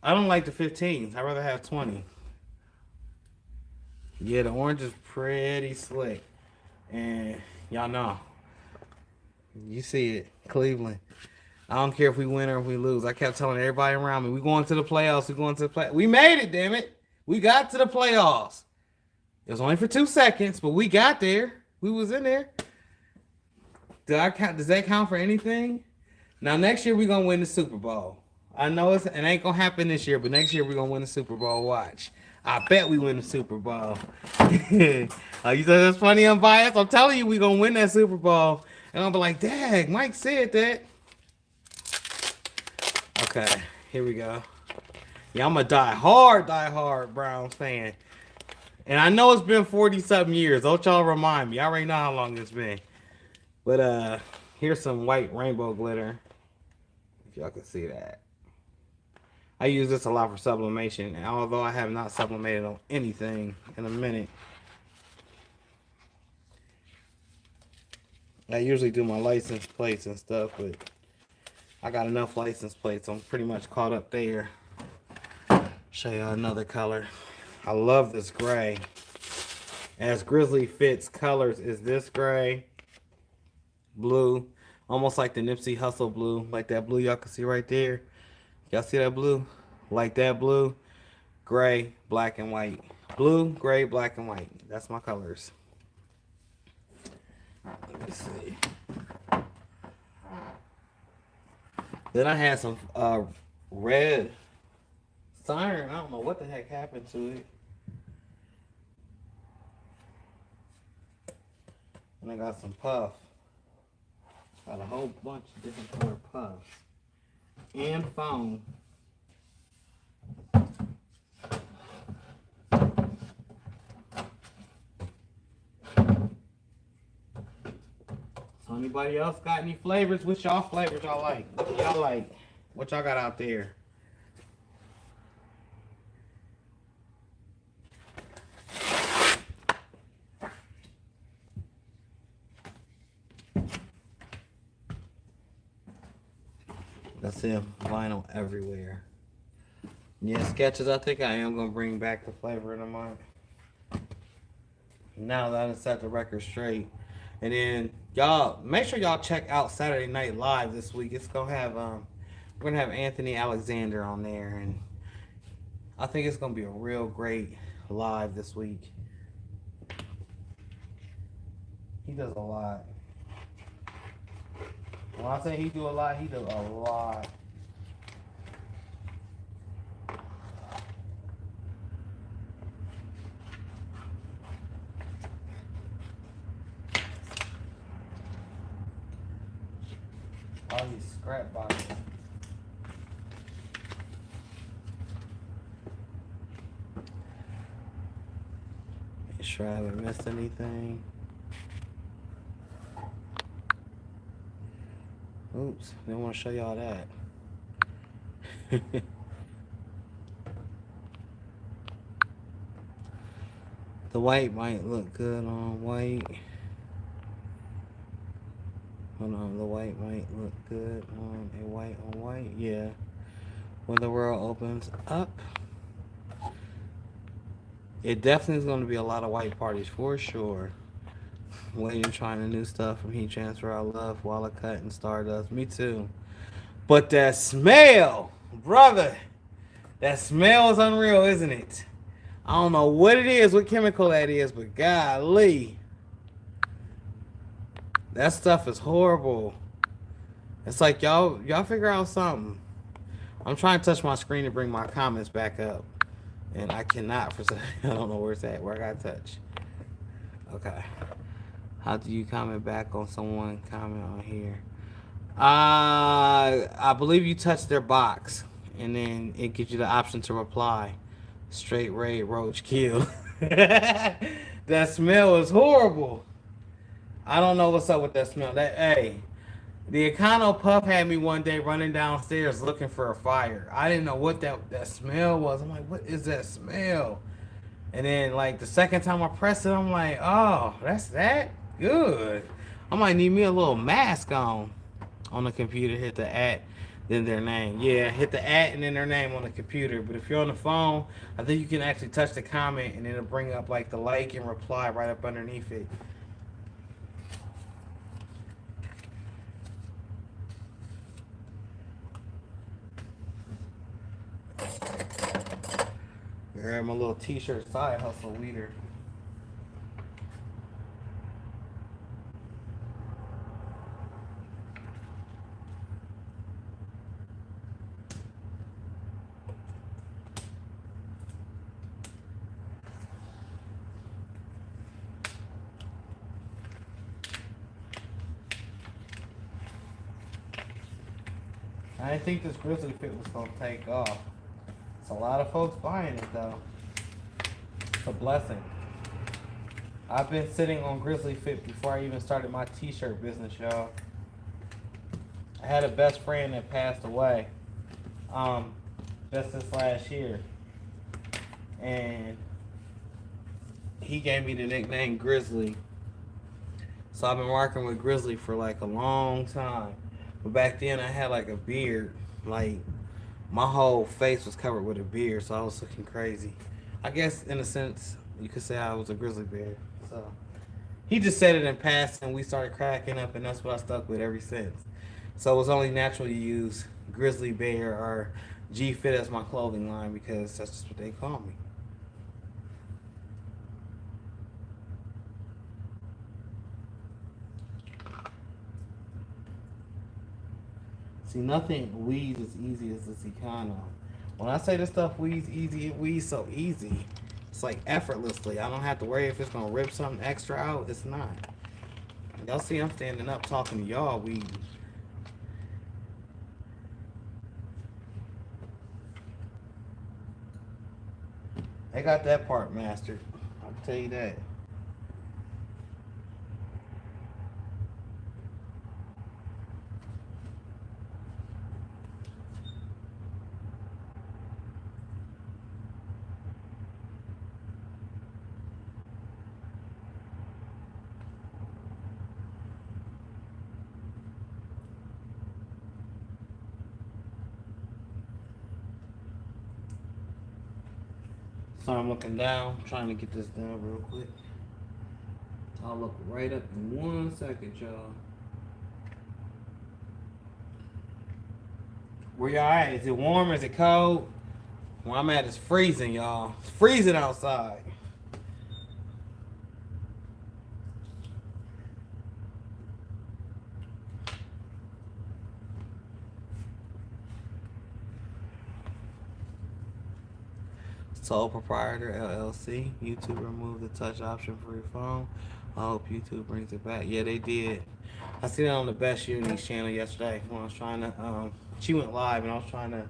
S1: I don't like the 15s. I'd rather have 20. Yeah, the orange is pretty slick. And y'all know. You see it. Cleveland. I don't care if we win or if we lose. I kept telling everybody around me, we going to the playoffs. We going to the playoffs. We made it, damn it. We got to the playoffs. It was only for 2 seconds, but we got there. We was in there. Does that count for anything? Now, next year, we're going to win the Super Bowl. I know it ain't going to happen this year, but next year, we're going to win the Super Bowl. Watch. I bet we win the Super Bowl. You said that's funny, unbiased? I'm telling you, we're going to win that Super Bowl. And I'll be like, dang, Mike said that. Okay, here we go. Yeah, I'm a die hard Browns fan. And I know it's been 40 something years. Don't y'all remind me. I already know how long it's been. But here's some white rainbow glitter. If y'all can see that. I use this a lot for sublimation, and although I have not sublimated on anything in a minute. I usually do my license plates and stuff, but I got enough license plates. I'm pretty much caught up there. Show you another color. I love this gray. As Grizzly Fits colors is this gray, blue, almost like the Nipsey Hussle blue, like that blue y'all can see right there. Y'all see that blue? Like that blue, gray, black, and white. Blue, gray, black, and white. That's my colors. Let me see. Then I had some red siren. I don't know what the heck happened to it. And I got some puff. Got a whole bunch of different color puffs. And foam. So anybody else got any flavors? Which y'all flavors y'all like? What do y'all like? What y'all got out there? That's it. Vinyl everywhere. Yeah, sketches. I think I am gonna bring back the flavor of the month. Now that I set the record straight, and then y'all make sure y'all check out Saturday Night Live this week. It's gonna have we're gonna have Anthony Alexander on there, and I think it's gonna be a real great live this week. He does a lot. When I say he do a lot, he does a lot. All these scrap boxes. Make sure I haven't missed anything. Oops, didn't want to show y'all that. The white might look good on white. Hold on, the white might look good on a white on white. Yeah. When the world opens up, it definitely is going to be a lot of white parties for sure. Waiting, trying the new stuff from Heat Transfer. I love Walla Cut and Stardust. Me too. But that smell, brother, that smell is unreal, isn't it? I don't know what it is, what chemical that is, but golly. That stuff is horrible. It's like y'all figure out something. I'm trying to touch my screen to bring my comments back up. And I cannot for some I don't know where it's at, where I gotta touch. Okay. How do you comment back on someone comment on here? I believe you touch their box and then it gives you the option to reply. Straight raid roach kill. That smell is horrible. I don't know what's up with that smell. That hey, the Econo Puff had me one day running downstairs looking for a fire. I didn't know what that smell was. I'm like, what is that smell? And then like the second time I pressed it, I'm like, oh, that's that good. I might need me a little mask on the computer. Hit the @ then their name. Yeah, hit the @ and then their name on the computer. But if you're on the phone, I think you can actually touch the comment and it'll bring up like the like and reply right up underneath it. Grab my little t-shirt side hustle weeder. I didn't think this grizzly fit was gonna take off. a lot of folks buying it though. It's a blessing. I've been sitting on Grizzly Fit before I even started my t-shirt business, y'all. I had a best friend that passed away just this last year. And he gave me the nickname Grizzly. So I've been working with Grizzly for like a long time. But back then I had like a beard. Like my whole face was covered with a beard, so I was looking crazy. I guess in a sense you could say I was a grizzly bear. So he just said it in passing. We started cracking up, and that's what I stuck with ever since. So it was only natural to use Grizzly Bear or G Fit as my clothing line because that's just what they call me. See, nothing weeds as easy as this Econo. When I say this stuff weeds easy, it weeds so easy. It's like effortlessly. I don't have to worry if it's gonna rip something extra out. It's not. Y'all see I'm standing up talking to y'all weeding. They got that part mastered. I can tell you that. So I'm looking down, trying to get this done real quick. I'll look right up in 1 second, y'all. Where y'all at? Is it warm? Is it cold? Where I'm at is freezing, y'all. It's freezing outside. Sole proprietor LLC. YouTube removed the touch option for your phone. I hope YouTube brings it back. Yeah, they did. I seen it on the Best Uni's channel yesterday when I was trying to. She went live and I was trying to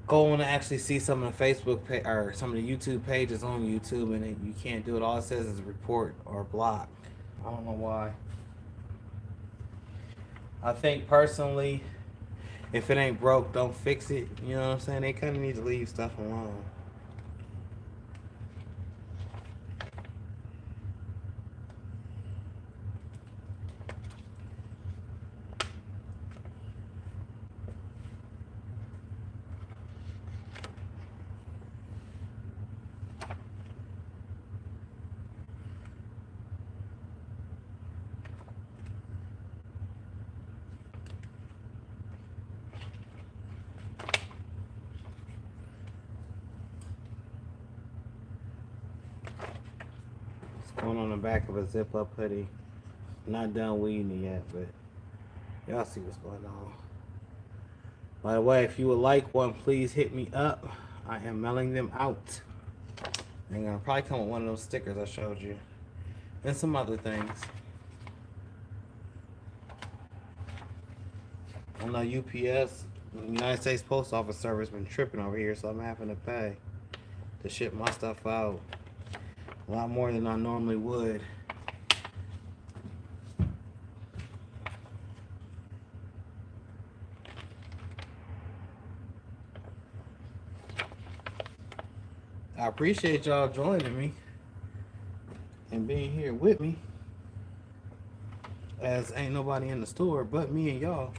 S1: go on to actually see some of the Facebook or some of the YouTube pages on YouTube, and you can't do it. All it says is report or block. I don't know why. I think personally, if it ain't broke, don't fix it. You know what I'm saying? They kind of need to leave stuff alone. Going on the back of a zip up hoodie. Not done weeding it yet, but y'all see what's going on. By the way, if you would like one, please hit me up. I am mailing them out. I'm gonna probably come with one of those stickers I showed you. And some other things. I know UPS, United States Post Office Service, been tripping over here, so I'm having to pay to ship my stuff out. A lot more than I normally would. I appreciate y'all joining me and being here with me, as ain't nobody in the store but me and y'all.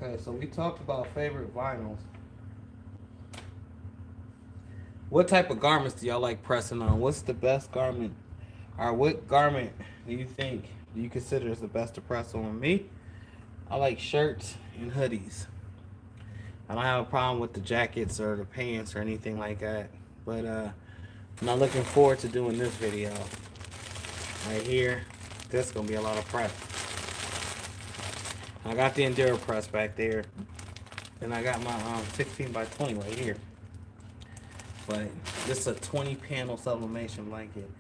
S1: Okay, so we talked about favorite vinyls. What type of garments do y'all like pressing on? What's the best garment? Or what garment do you consider is the best to press on? Me, I like shirts and hoodies. I don't have a problem with the jackets or the pants or anything like that. But I'm not looking forward to doing this video. Right here, this is gonna be a lot of press. I got the Enduro press back there. And I got my 16 by 20 right here. But this is a 20 panel sublimation blanket.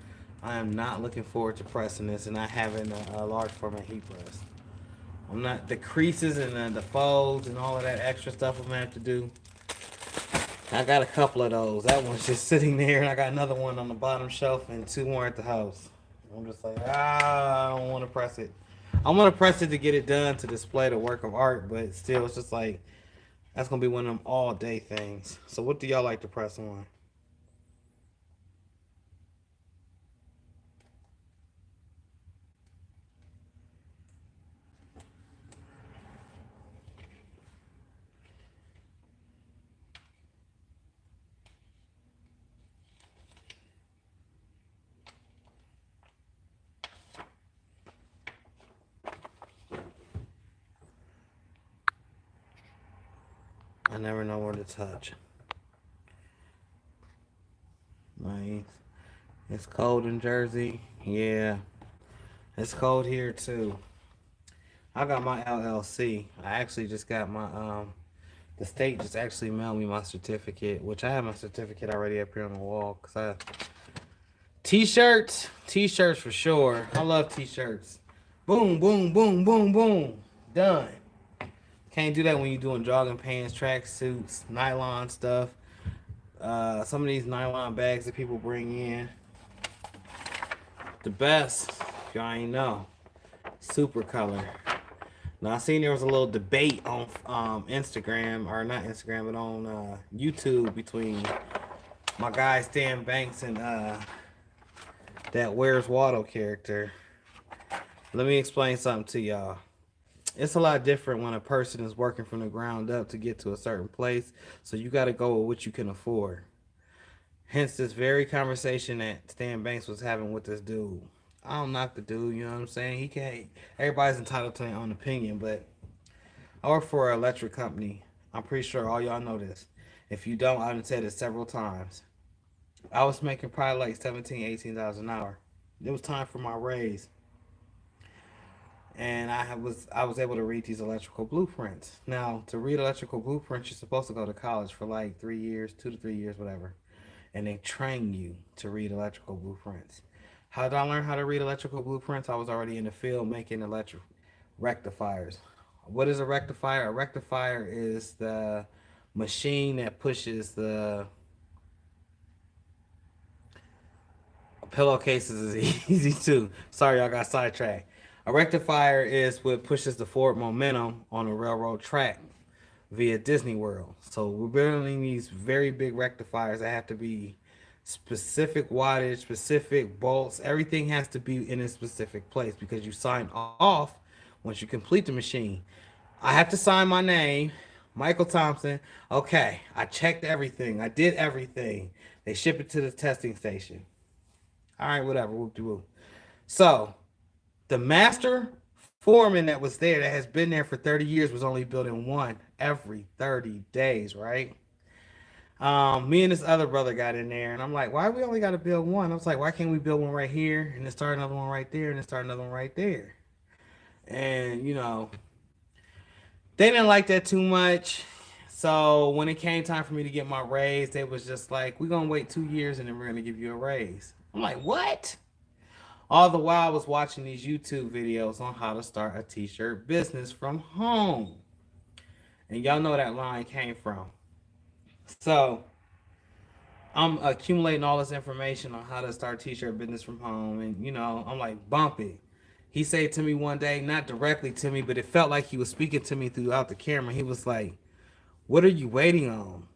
S1: I am not looking forward to pressing this and not having a large format heat press. I'm not, the creases and the folds and all of that extra stuff I'm gonna have to do. I got a couple of those. That one's just sitting there, and I got another one on the bottom shelf and two more at the house. I'm just like, I don't want to press it. I want to press it to get it done to display the work of art, but still, it's just like that's gonna be one of them all day things. So, what do y'all like to press on? I never know where to touch. Nice. It's cold in Jersey. Yeah, it's cold here too. I got my LLC. I actually just got my the state just actually mailed me my certificate, which I have my certificate already up here on the wall. Cause t-shirts for sure. I love t-shirts. Boom, boom, boom, boom, boom. Done. Can't do that when you're doing jogging pants, track suits, nylon stuff. Some of these nylon bags that people bring in. The best, if y'all ain't know, super color. Now I seen there was a little debate on Instagram, or not Instagram, but on YouTube between my guy Stan Banks and that Where's Waldo character. Let me explain something to y'all. It's a lot different when a person is working from the ground up to get to a certain place. So you got to go with what you can afford. Hence this very conversation that Stan Banks was having with this dude. I don't knock the dude, you know what I'm saying? He can't. Everybody's entitled to their own opinion, but I work for an electric company. I'm pretty sure all y'all know this. If you don't, I've said it several times. I was making probably like 17, $18 an hour. It was time for my raise, and I was able to read these electrical blueprints. Now, to read electrical blueprints, you're supposed to go to college for like 3 years, 2 to 3 years, whatever, and they train you to read electrical blueprints. How did I learn how to read electrical blueprints? I was already in the field making electric rectifiers. What is a rectifier? A rectifier is the machine that pushes the pillowcases is easy too. Sorry, y'all got sidetracked. A rectifier is what pushes the forward momentum on a railroad track via Disney World. So we're building these very big rectifiers that have to be specific wattage, specific bolts. Everything has to be in a specific place because you sign off once you complete the machine. I have to sign my name, Michael Thompson. Okay, I checked everything. I did everything. They ship it to the testing station. All right, whatever. Whoop de whoop. So the master foreman that was there, that has been there for 30 years, was only building one every 30 days, right? Me and this other brother got in there, and I'm like, why we only got to build one? I was like, why can't we build one right here, and then start another one right there, and then start another one right there? And, they didn't like that too much. So when it came time for me to get my raise, they was just like, we're going to wait 2 years, and then we're going to give you a raise. I'm like, what? All the while I was watching these YouTube videos on how to start a t-shirt business from home. And y'all know that line came from. So I'm accumulating all this information on how to start t-shirt business from home. And, I'm like, bump it. He said to me one day, not directly to me, but it felt like he was speaking to me throughout the camera. He was like, what are you waiting on?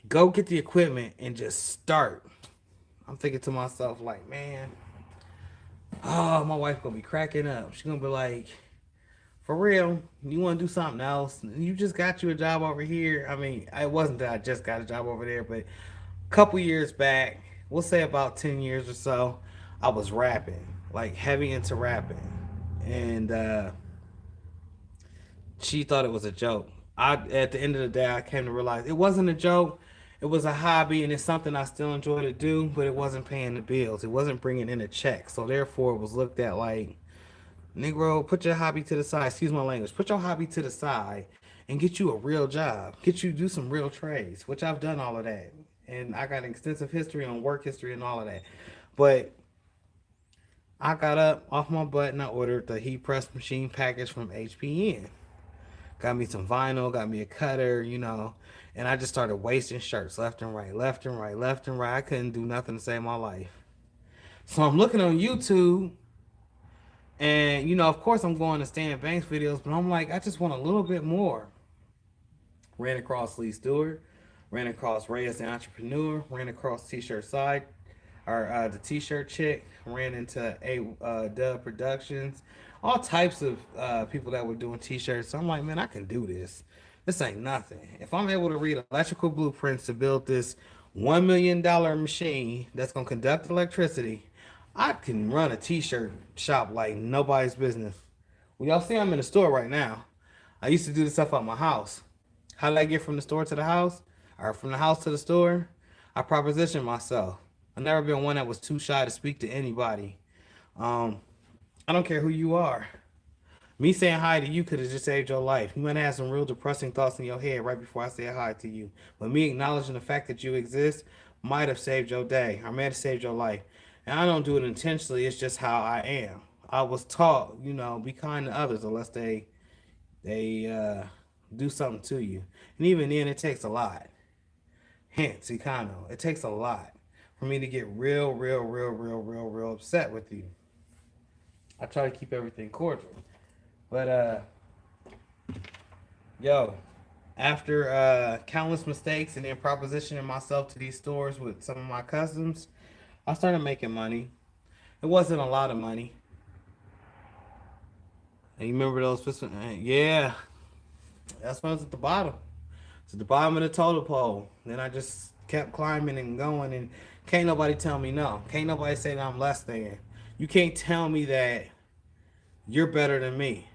S1: Go get the equipment and just start. I'm thinking to myself, like, man, oh, my wife gonna be cracking up. She's gonna be like, for real, you want to do something else? You just got you a job over here. I mean, it wasn't that I just got a job over there, but a couple years back, we'll say about 10 years or so, I was rapping, like heavy into rapping. And she thought it was a joke. At the end of the day, I came to realize it wasn't a joke. It was a hobby, and it's something I still enjoy to do, but it wasn't paying the bills. It wasn't bringing in a check. So therefore, it was looked at like, Negro, put your hobby to the side. Excuse my language. Put your hobby to the side and get you a real job, get you do some real trades, which I've done all of that. And I got an extensive history on work history and all of that. But I got up off my butt and I ordered the heat press machine package from HPN. Got me some vinyl, got me a cutter, and I just started wasting shirts left and right, left and right, left and right. I couldn't do nothing to save my life. So I'm looking on YouTube, and of course I'm going to Stan Banks videos, but I'm like, I just want a little bit more. Ran across Lee Stewart, ran across Reyes the Entrepreneur, ran across T-Shirt Side, or the T-Shirt Chick, ran into Dub Productions, all types of people that were doing T-shirts. So I'm like, man, I can do this. This ain't nothing. If I'm able to read electrical blueprints to build this $1 million machine that's gonna conduct electricity, I can run a T-shirt shop like nobody's business. Well, y'all see I'm in the store right now. I used to do this stuff at my house. How did I get from the store to the house? Or from the house to the store? I propositioned myself. I've never been one that was too shy to speak to anybody. I don't care who you are. Me saying hi to you could have just saved your life. You might have some real depressing thoughts in your head right before I said hi to you. But me acknowledging the fact that you exist might have saved your day or may have saved your life. And I don't do it intentionally. It's just how I am. I was taught, be kind to others unless they do something to you. And even then, it takes a lot. Hence, Econo. It takes a lot for me to get real upset with you. I try to keep everything cordial. But, yo, after countless mistakes and then propositioning myself to these stores with some of my customs, I started making money. It wasn't a lot of money. And you remember those? Yeah, that's when I was at the bottom. It's at the bottom of the totem pole. Then I just kept climbing and going, and can't nobody tell me no. Can't nobody say that I'm less than. You can't tell me that you're better than me.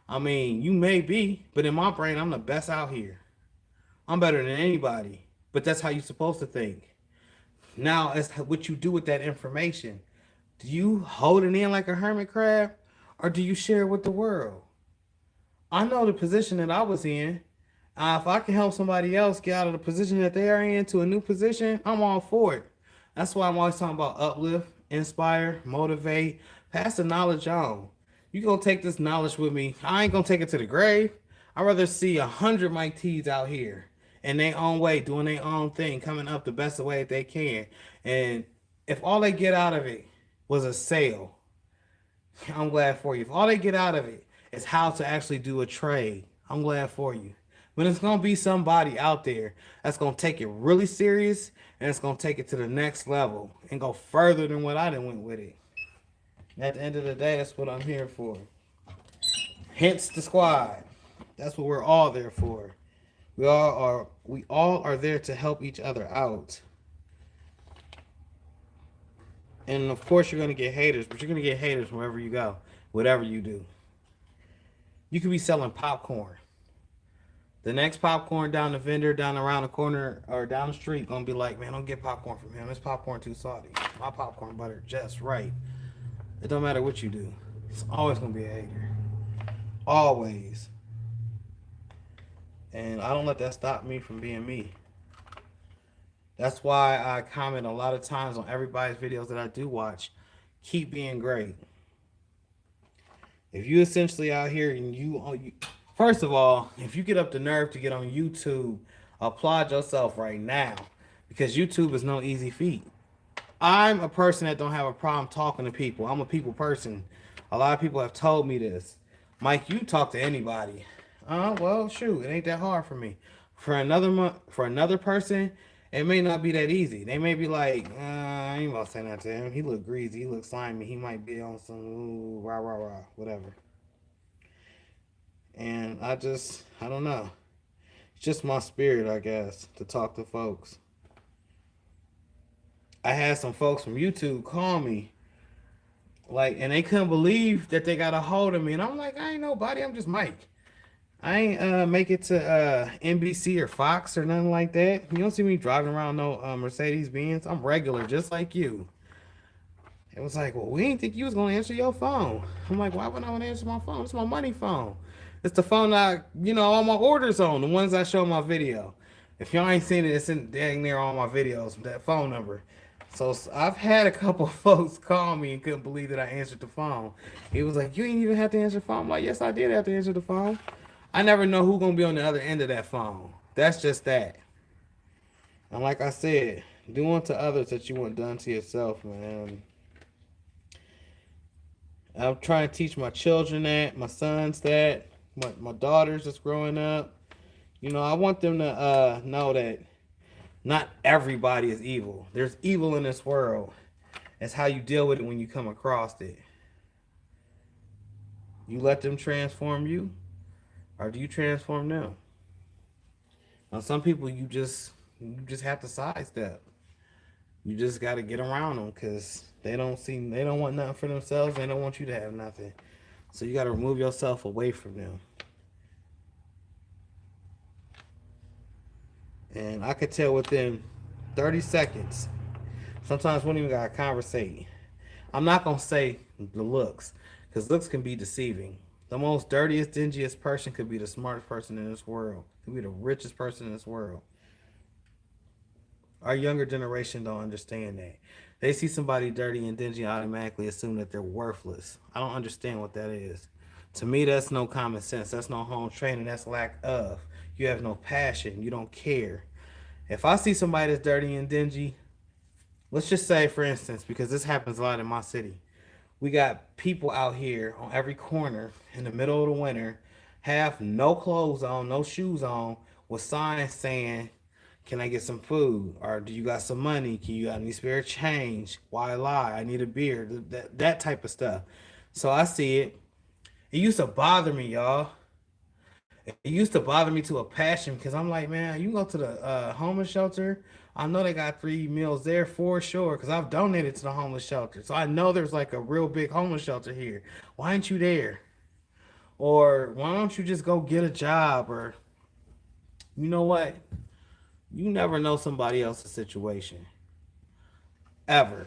S1: I mean, you may be, but in my brain, I'm the best out here. I'm better than anybody. But that's how you're supposed to think. Now, as what you do with that information. Do you hold it in like a hermit crab, or do you share it with the world? I know the position that I was in. If I can help somebody else get out of the position that they are in to a new position, I'm all for it. That's why I'm always talking about uplift, inspire, motivate, pass the knowledge on. You gonna take this knowledge with me. I ain't gonna take it to the grave. I'd rather see 100 Mike T's out here in their own way, doing their own thing, coming up the best way that they can. And if all they get out of it was a sale, I'm glad for you. If all they get out of it is how to actually do a trade, I'm glad for you. But it's going to be somebody out there that's going to take it really serious and it's going to take it to the next level and go further than what I done went with it. At the end of the day, that's what I'm here for. Hence the squad. That's what we're all there for. We all are there to help each other out. And of course you're going to get haters, but you're going to get haters wherever you go, whatever you do. You could be selling popcorn. The next popcorn down the vendor, down around the corner, or down the street, gonna be like, man, don't get popcorn from him. His popcorn too salty. My popcorn butter just right. It don't matter what you do. It's always gonna be a hater. Always. And I don't let that stop me from being me. That's why I comment a lot of times on everybody's videos that I do watch. Keep being great. If you essentially out here and you first of all, if you get up the nerve to get on YouTube, applaud yourself right now, because YouTube is no easy feat. I'm a person that don't have a problem talking to people. I'm a people person. A lot of people have told me this. Mike, you talk to anybody. Well, shoot, it ain't that hard for me. For another person, it may not be that easy. They may be like, I ain't about to say that to him. He look greasy. He look slimy. He might be on some rah, whatever. And I don't know. It's just my spirit, I guess, to talk to folks. I had some folks from YouTube call me, and they couldn't believe that they got a hold of me. And I'm like, I ain't nobody. I'm just Mike. I ain't make it to NBC or Fox or nothing like that. You don't see me driving around no Mercedes Benz. I'm regular, just like you. It was like, well, we didn't think you was gonna answer your phone. I'm like, why would I want to answer my phone? It's my money phone. It's the phone that all my orders on, the ones I show in my video. If y'all ain't seen it, it's in dang near all my videos, that phone number. So I've had a couple folks call me and couldn't believe that I answered the phone. He was like, you ain't even have to answer the phone. I'm like, yes, I did have to answer the phone. I never know who's gonna be on the other end of that phone. That's just that. And like I said, do unto others that you want done to yourself, man. I'm trying to teach my children that, my sons that, my daughters that's growing up. I want them to know that not everybody is evil. There's evil in this world. It's how you deal with it when you come across it. You let them transform you, or do you transform them? Now, some people you just have to sidestep. You just got to get around them because they don't want nothing for themselves. They don't want you to have nothing. So you got to remove yourself away from them. And I could tell within 30 seconds. Sometimes we don't even got to conversate. I'm not going to say the looks because looks can be deceiving. The most dirtiest, dingiest person could be the smartest person in this world. Could be the richest person in this world. Our younger generation don't understand that. They see somebody dirty and dingy, automatically assume that they're worthless. I don't understand what that is. To me, that's no common sense. That's no home training. That's lack of. You have no passion. You don't care. If I see somebody that's dirty and dingy, let's just say, for instance, because this happens a lot in my city, we got people out here on every corner in the middle of the winter, have no clothes on, no shoes on, with signs saying, can I get some food? Or do you got some money? Can you got any spare change? Why lie? I need a beer. That type of stuff. So I see it. It used to bother me, y'all. It used to bother me to a passion because I'm like, man, you go to the homeless shelter. I know they got 3 meals there for sure because I've donated to the homeless shelter. So I know there's like a real big homeless shelter here. Why ain't you there? Or why don't you just go get a job? Or, you know what? You never know somebody else's situation. Ever.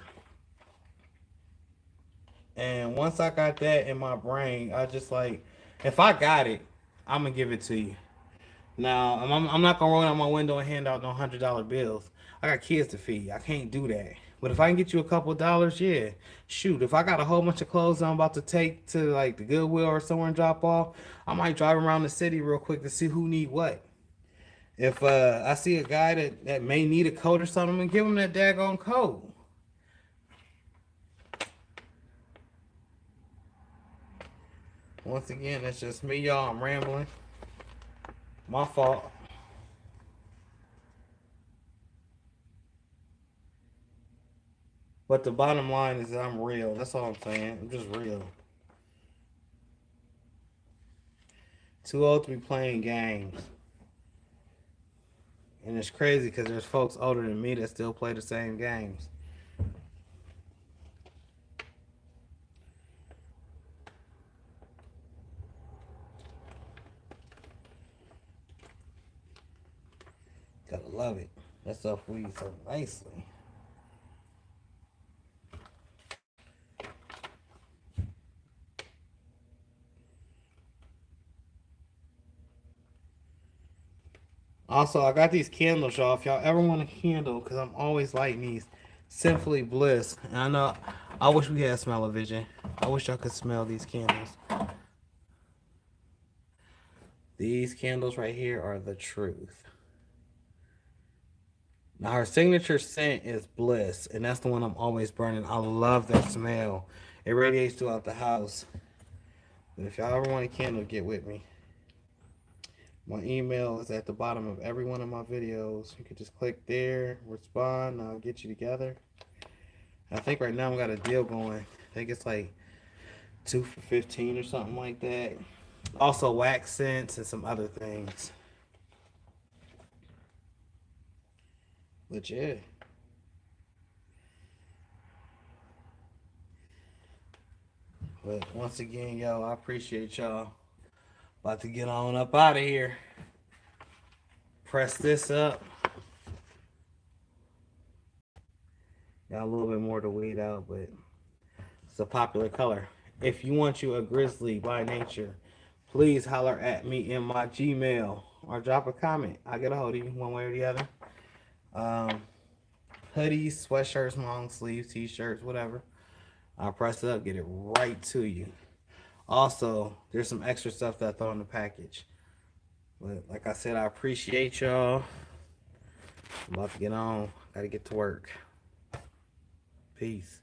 S1: And once I got that in my brain, I just like, if I got it, I'm going to give it to you. Now, I'm not gonna roll out my window and hand out no $100 bills. I got kids to feed. I can't do that. But if I can get you a couple of dollars, yeah. Shoot, if I got a whole bunch of clothes I'm about to take to like the Goodwill or somewhere and drop off, I might drive around the city real quick to see who need what. If I see a guy that may need a coat or something, I'm gonna give him that daggone coat. Once again, that's just me, y'all. I'm rambling. My fault. But the bottom line is that I'm real. That's all I'm saying. I'm just real. Too old to be playing games. And it's crazy because there's folks older than me that still play the same games. Gotta love it. That stuff reads so nicely. Also, I got these candles, y'all. If y'all ever want a candle, because I'm always lighting these, Simply Bliss. And I know, I wish we had smell-o-vision. I wish y'all could smell these candles. These candles right here are the truth. Now, her signature scent is Bliss, and that's the one I'm always burning. I love that smell. It radiates throughout the house. And if y'all ever want a candle, get with me. My email is at the bottom of every one of my videos. You can just click there, respond, and I'll get you together. I think right now we got a deal going. I think it's like 2 for 15 or something like that. Also wax scents and some other things. But yeah. But once again, yo, I appreciate y'all. About to get on up out of here. Press this up. Got a little bit more to weed out, but It's a popular color. If you want you a grizzly by nature, please holler at me in my Gmail or drop a comment. I'll get a hold of you one way or the other. Um, Hoodies, sweatshirts, long sleeves, t-shirts, whatever. I'll press it up, get it right to you. Also, there's some extra stuff that I throw in the package. But like I said, I appreciate y'all. I'm about to get on. Gotta get to work. Peace.